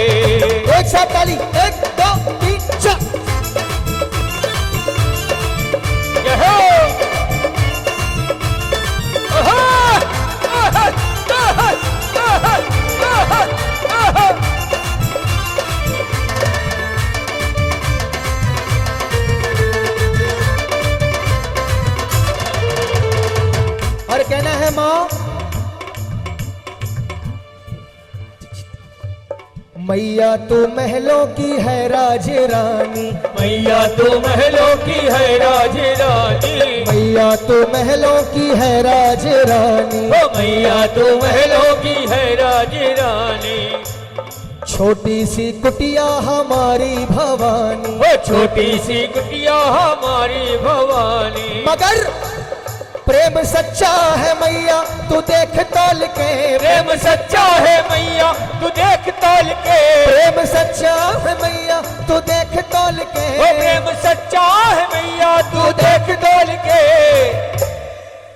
एक साथ ताली 1 2 3 4। जय हो। और कहना है माँ मैया तू महलों की है राज रानी, मैया तो महलों की है राज रानी, मैया तू महलों की है राज रानी, ओ मैया तो महलों की है राज रानी। छोटी सी कुटिया हमारी भवानी, ओ छोटी सी कुटिया हमारी भवानी, मगर प्रेम सच्चा है मैया तू देख तोल के, प्रेम सच्चा है मैया तू देख तोल के, प्रेम सच्चा है मैया तू देख तोल के, ओ प्रेम सच्चा है मैया तू देख तोल के।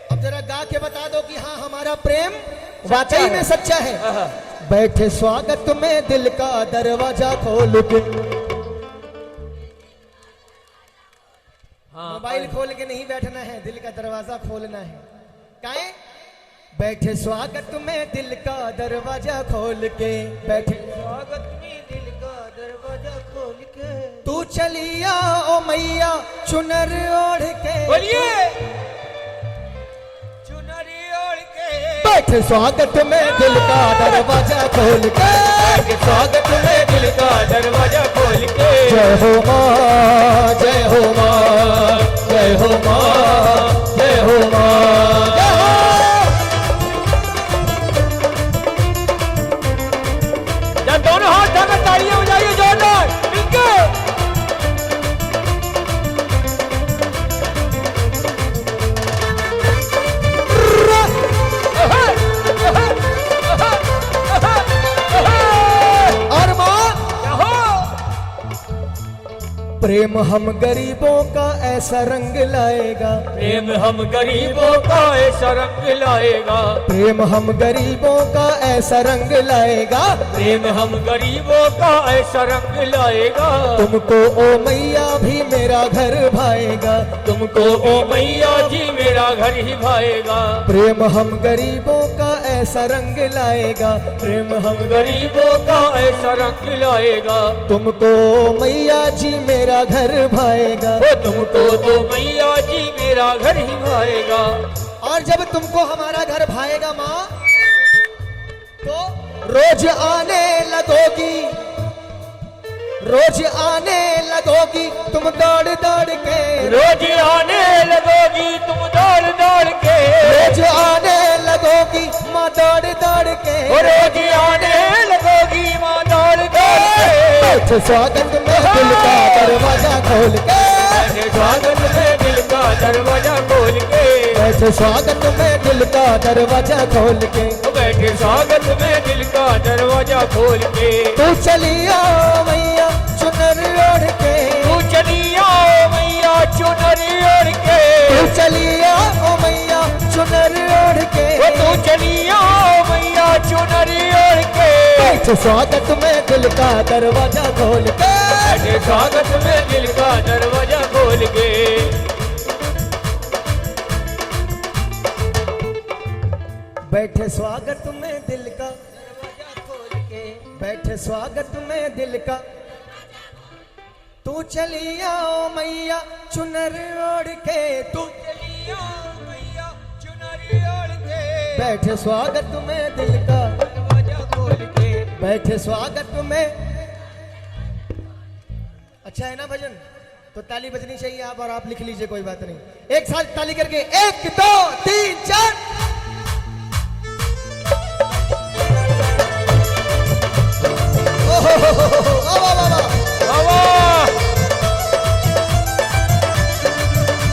अब जरा गा के बता दो कि हाँ हमारा प्रेम वाकई में सच्चा है। बैठे स्वागत में दिल का दरवाजा खोल के, मोबाइल खोल के नहीं बैठना है, दिल का दरवाजा खोलना है। काहे? बैठे स्वागत में दिल का दरवाजा खोल के, बैठे स्वागत में दिल का दरवाजा खोल के। तू चलिया ओ मैया चुनर ओढ़ के, बोलिए चुनरी ओढ़ के, बैठे स्वागत में दिल का दरवाजा खोल के, बैठे स्वागत में दिल का दरवाजा खोल के। जय हो माँ, जय हो माँ, जय हो माँ, जय हो माँ। जब दोनों हाथ धरकर तालियां बजाइए जोरदार मिलके। प्रेम हम गरीबों का ऐसा रंग लाएगा, प्रेम हम गरीबों का ऐसा रंग लाएगा, प्रेम हम गरीबों का ऐसा रंग लाएगा, प्रेम हम गरीबों का ऐसा रंग लाएगा। तुमको ओ मैया भी मेरा घर भाएगा, तुमको ओ मैया जी मेरा घर ही भाएगा। प्रेम हम गरीबों का ऐसा रंग लाएगा, प्रेम हम गरीबों का ऐसा रंग लाएगा। तुमको ओ मैया जी मेरा घर भाएगा। ओ तुमको तो मैया जी मेरा घर ही भाएगा। और जब तुमको हमारा घर भाएगा माँ, तो रोज आने लगोगी, रोज आने लगोगी तुम दौड़ दौड़ के, रोज आने लगोगी तुम दौड़ दौड़ के, रोज आने लगोगी माँ दौड़ दौड़ के, रोज आने लगोगी माँ दौड़ दौड़ के। बैठ स्वागत में दिल का दरवाजा खोल के, बैठे स्वागत में दिल का दरवाजा खोल के, बैठ स्वागत में दिल का दरवाजा खोल के, बैठे स्वागत में दिल का दरवाजा खोल के। तू चली आओ मैया चुनर ओढ़ के, तू चली आओ मैया चुनरी ओढ़ के, तू चली आओ मैया चुनर ओढ़ के, तू चली आओ मैया चुनरी ओढ़ के। बैठ स्वागत में दिल का दरवाजा खोल के, बैठे स्वागत में दिल का दरवाजा खोल के। बैठे स्वागत में दिल का दरवाजा खोल के, बैठे स्वागत में दिल का, तू चली आओ मैया चुनर ओढ़ के, तू चली आओ मैया चुनरी ओढ़ के, बैठे स्वागत में दिल का दरवाजा खोल के। बैठे स्वागत में। अच्छा है ना भजन? तो ताली बजनी चाहिए आप, और आप लिख लीजिए, कोई बात नहीं। एक साथ ताली करके 1 2 3 4।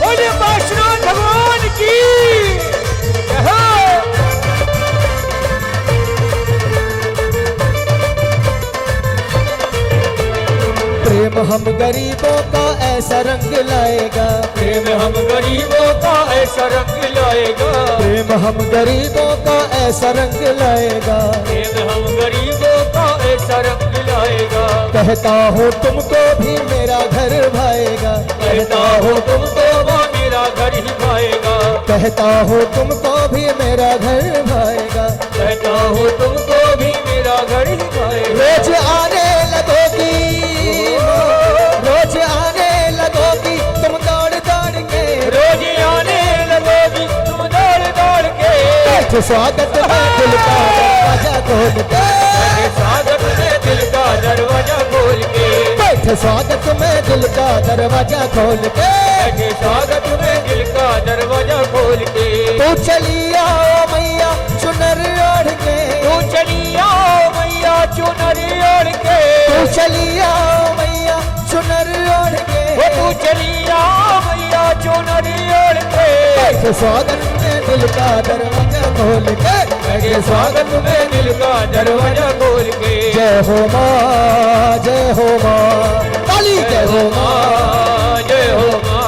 बोले पार्श्वनाथ भगवान की जय हो। प्रेम हम गरीबों का ऐसा रंग लाएगा, प्रेम हम गरीबों का ऐसा रंग लाएगा, प्रेम हम गरीबों का ऐसा रंग लाएगा, प्रेम हम गरीबों का ऐसा रंग लाएगा। कहता हूँ तुमको भी मेरा घर भाएगा, कहता हूँ तुमको वो मेरा घर ही भाएगा, कहता हूँ तुमको भी मेरा घर भाएगा, कहता हूँ तुमको भी मेरा घर ही भाएगा। रोज आने लगोगी, रोज आने लगोगी तुम दौड़ दौड़ के, रोज आने लगोगी तुम दौड़ दौड़ के, बैठ स्वागत में दिल का दरवाजा खोल के, बैठे स्वागत में दिल का दरवाजा खोल के, बैठ स्वागत में दिल का दरवाजा खोल के, बैठे स्वागत में दिल का दरवाजा खोल के। तू चली आओ मैया चुनर ओढ़ के, तू चली आओ मैया चुनरी ओढ़ के, तू चली आओ मैया चुनर ओढ़ के, तू चली आओ मैया चुनरी ओढ़ के, बैठ स्वागत में दिल का दरवाजा खोल के, बैठे स्वागत में दिल का दरवाजा खोल के। जय हो माँ, जय हो माँ, ताली जय हो माँ, जय हो माँ।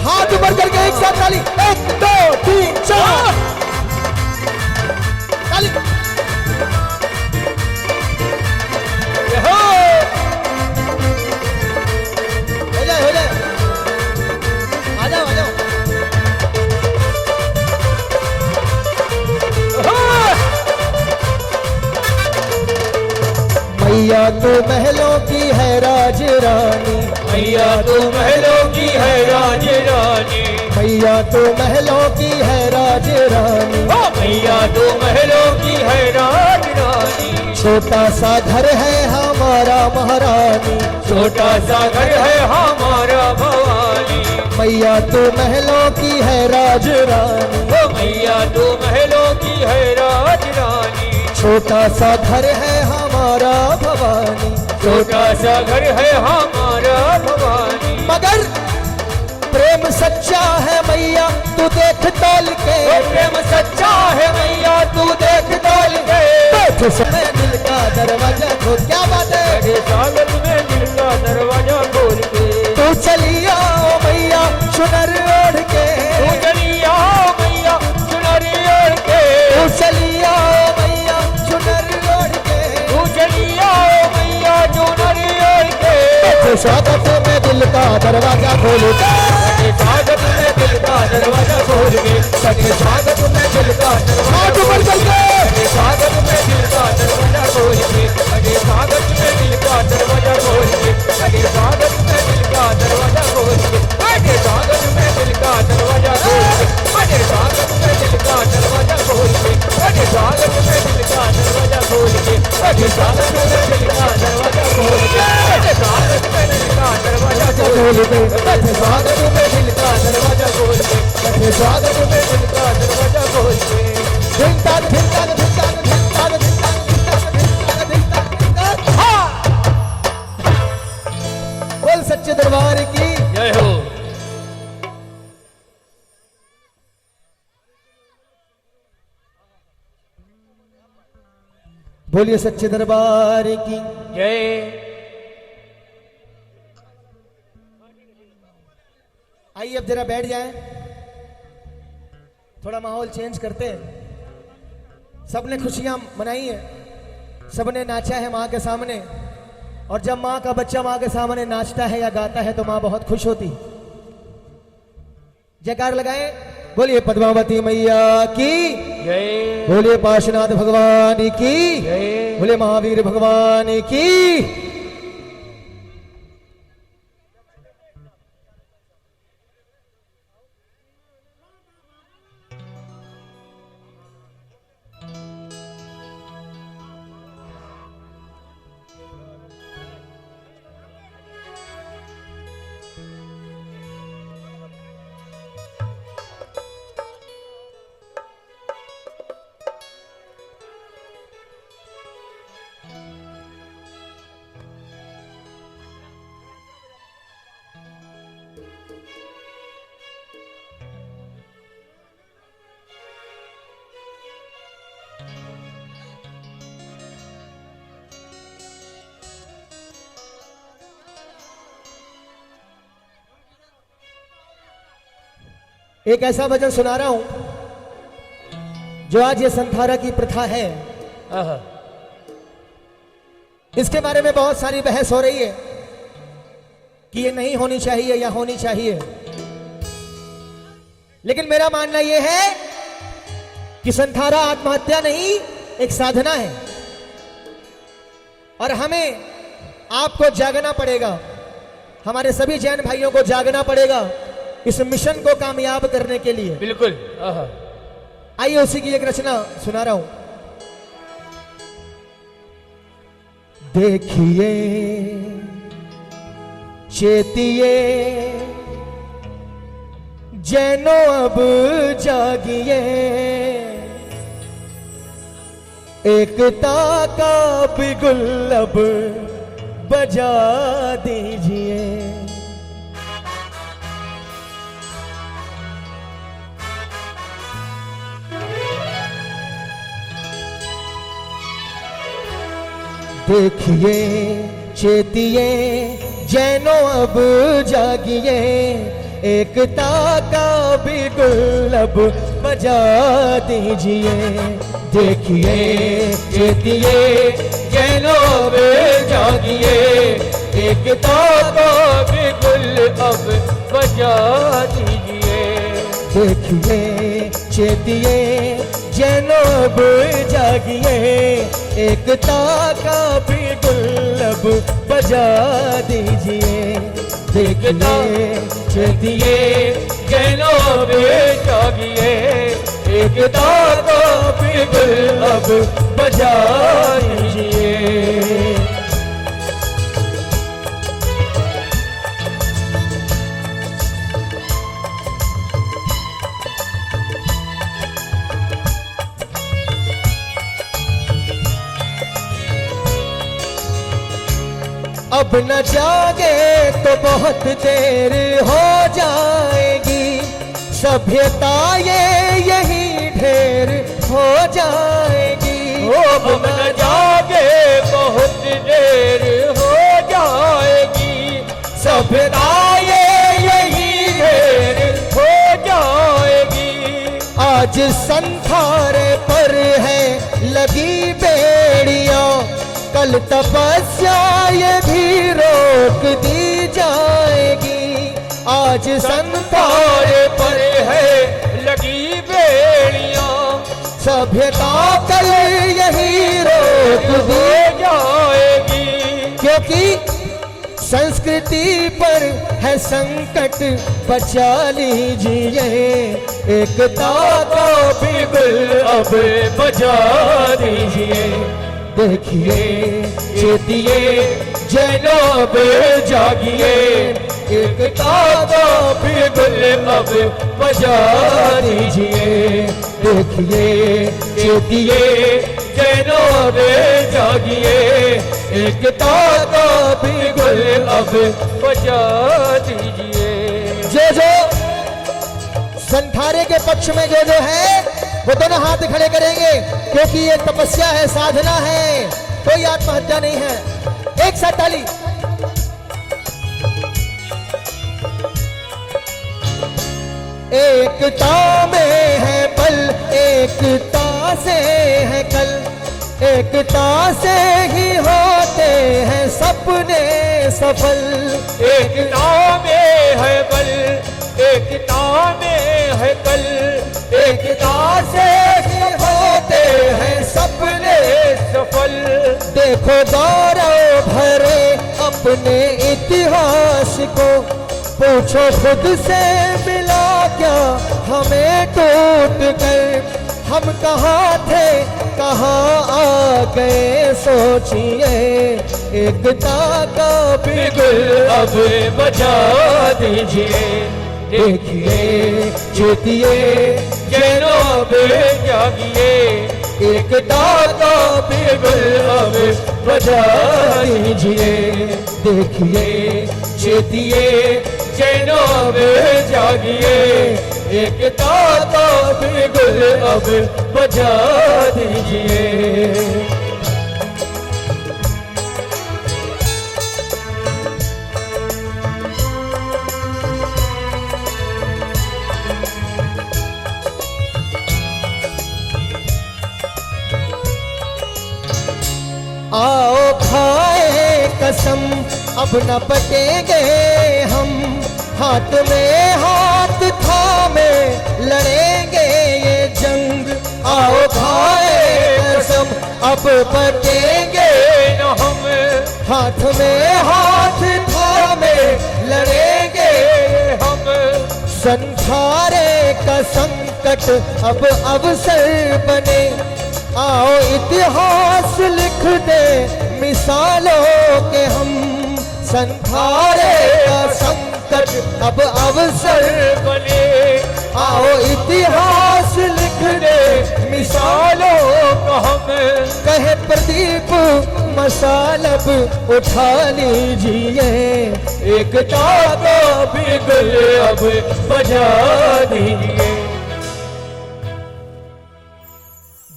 हाथ ऊपर करके एक साथ ताली, 1 2 3 4 ताली। जय हो। हो जाए हो जाए, आ जाओ आ जाओ। मैया तू महलों की है राज रानी, मैया तू महलों की है राज रानी, मैया तू महलों की है राज रानी, ओ मैया तू महलों की है राज रानी। छोटा सा घर है हमारा महारानी, छोटा सा घर है हमारा भवानी, मैया तू महलों की है राज रानी, ओ मैया तू महलों की है राज रानी। छोटा सा घर है हमारा भवानी, छोटा सा घर है हमारा भवानी, मगर प्रेम सच्चा है मैया तू देख तोल के, ओ प्रेम सच्चा है मैया तू देख तोल के। बैठ समय दिल का दरवाजा खोल, क्या बात है। स्वागत में दिल का दरवाजा खोल के, खोल के, लगे स्वागत में दिल का दरवाजा खोल के, लगे स्वागत में दिल का हाथ ऊपर दरवाजा करके, लगे स्वागत में दिल का दरवाजा खोल के, लगे स्वागत में दिल का दरवाजा खोल के, लगे स्वागत में दिल का दरवाजा खोल के, लगे स्वागत में दिल का दरवाजा खोल के, लगे स्वागत में दिल का दरवाजा खोल के, लगे स्वागत में दिल का दरवाजा खोल के, लगे स्वागत में दिल का दरवाजा खोल के, लगे स्वागत में दिल का दरवाजा खोल के, लगे स्वागत में दिल का दरवाजा खोल के, लगे स्वागत में दिल का दरवाजा खोल के। धिन ताक, धिन ताक, धिन ताक, धिन ताक, धिन ताक, धिन ताक, धिन ताक, धिन ताक, धिन ताक। हाँ। बोल सच्चे दरबार की जय हो। बोलिए सच्चे दरबार की जय। आइए अब जरा बैठ जाएं, थोड़ा माहौल चेंज करते हैं। सबने खुशियां मनाई है, सबने नाचा है माँ के सामने, और जब माँ का बच्चा माँ के सामने नाचता है या गाता है तो माँ बहुत खुश होती। जयकार लगाएं, बोलिए पद्मावती मैया की जय। बोलिए पार्श्वनाथ भगवान की जय। बोलिए महावीर भगवान की। एक ऐसा भजन सुना रहा हूं जो आज ये संथारा की प्रथा है, आहा। इसके बारे में बहुत सारी बहस हो रही है कि ये नहीं होनी चाहिए या होनी चाहिए। लेकिन मेरा मानना यह है कि संथारा आत्महत्या नहीं, एक साधना है, और हमें आपको जागना पड़ेगा, हमारे सभी जैन भाइयों को जागना पड़ेगा इस मिशन को कामयाब करने के लिए। बिल्कुल। आहा। आइए उसी की एक रचना सुना रहा हूं। देखिए चेतिए जैनो अब जागिए, एकता का बिगुल अब बजा दीजिए। देखिए चेतिए जैनो अब जागिए, एकता का बिगुल अब बजा दीजिए। देखिए चेतिए जैनो अब जागिए, एकता का बिगुल अब बजा दीजिए। देखिए चेतिए जैनो अब जागिए, एकता का बिगुल अब बजा दीजिए। देखिए चेतिए जैनो अब जागिए, एकता का बिगुल अब बजा दीजिए। अब न जागे तो बहुत देर हो जाएगी, सभ्यता ये यही ढेर हो जाएगी। अब न जागे बहुत देर हो जाएगी, सभ्यता ये यही ढेर हो जाएगी। आज संथारे पर है लगी बेड़ियां, कल तपस्या ये भी रोक दी जाएगी। आज संतार तारे पर है लगी बेड़ियां, सभ्यता कल यही रोक हो दी, जाएगी। क्योंकि संस्कृति पर है संकट, बचा लीजिए एकता को बिल्कुल अब बजा दीजिए। देखिए चेतिए जनाब जागिए, एकता को बिल्कुल अब बजा दीजिए। देखिए चेतिए जनाब जागिए, एकता को बिल्कुल अब बजा दीजिए। जो संथारे के पक्ष में जो है वो दोनों हाथ खड़े करेंगे, क्योंकि ये तपस्या है, साधना है, कोई आत्महत्या नहीं है। एक साथ ताली। एकता में है बल, एकता से है कल, एकता से ही होते हैं सपने सफल। एकता में है बल, एकता में है कल, एकता से ही होते हैं सपने सफल। देखो गौरव भरे अपने इतिहास को, पूछो खुद से मिला क्या हमें टूट कर, हम कहाँ थे कहाँ आ गए सोचिए एकता का बिल्कुल अब बजा दीजिए। देखिए चेतिए जनाब जागिए, एकता का बिल्कुल अब बजा दीजिए। देखिए चेतिए जनाब जागिए, एकता का बिल्कुल अब बजा दीजिए। आओ खाए कसम अब न बटेंगे हम, हाथ में हाथ थामे लड़ेंगे ये जंग। आओ खाए कसम अब बटेंगे न हम, हाथ में हाथ थामे लड़ेंगे हम संसारे का संकट अब अवसर बने। आओ इतिहास लिख दे मिसालों के हम, संसारे का संकट अब अवसर बने। आओ इतिहास लिख दे मिसालों तो हम कहे प्रदीप मसालब उठा लीजिए एकता को बिल्कुल अब बजा दीजिए।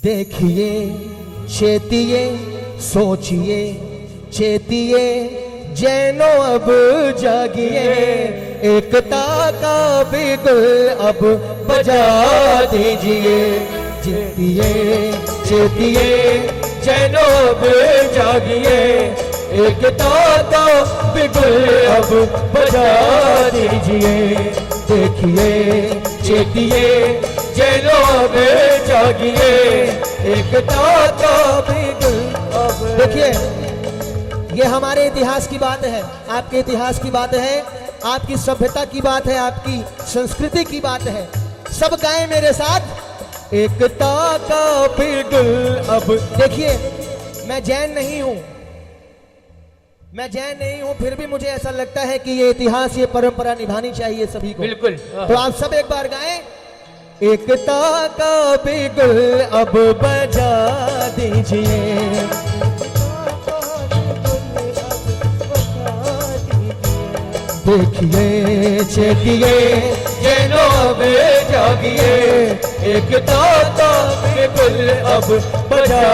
देखिए चेतिए सोचिए चेतिए जैनो अब जागिए एकता का बिगुल अब बजा दीजिए। चेतिए चेतिए जैनो अब जागिए एकता का बिगुल अब बजा दीजिए। देखिए चेतिए जैनो अब जागिए एकता का बिगुल अब। देखिए ये हमारे इतिहास की बात है, आपके इतिहास की बात है, आपकी सभ्यता की बात है, आपकी संस्कृति की बात है। सब गाएं मेरे साथ एकता का बिगुल अब। देखिए मैं जैन नहीं हूं, मैं जैन नहीं हूं, फिर भी मुझे ऐसा लगता है कि ये इतिहास ये परंपरा निभानी चाहिए सभी को। बिल्कुल। तो आप सब एक बार गाएं एकता का बिगुल अब बजा दीजिए। देखिए चेतिए जैनो अब जागिए एकता का बिगुल अब बजा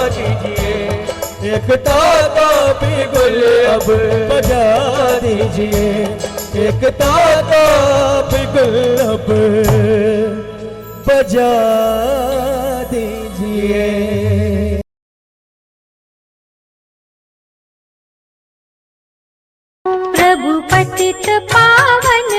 दीजिए। एकता का बिगुल अब बजा दीजिए। एकता का बिगुल अब बजा दीजिए। प्रभु पतित पावन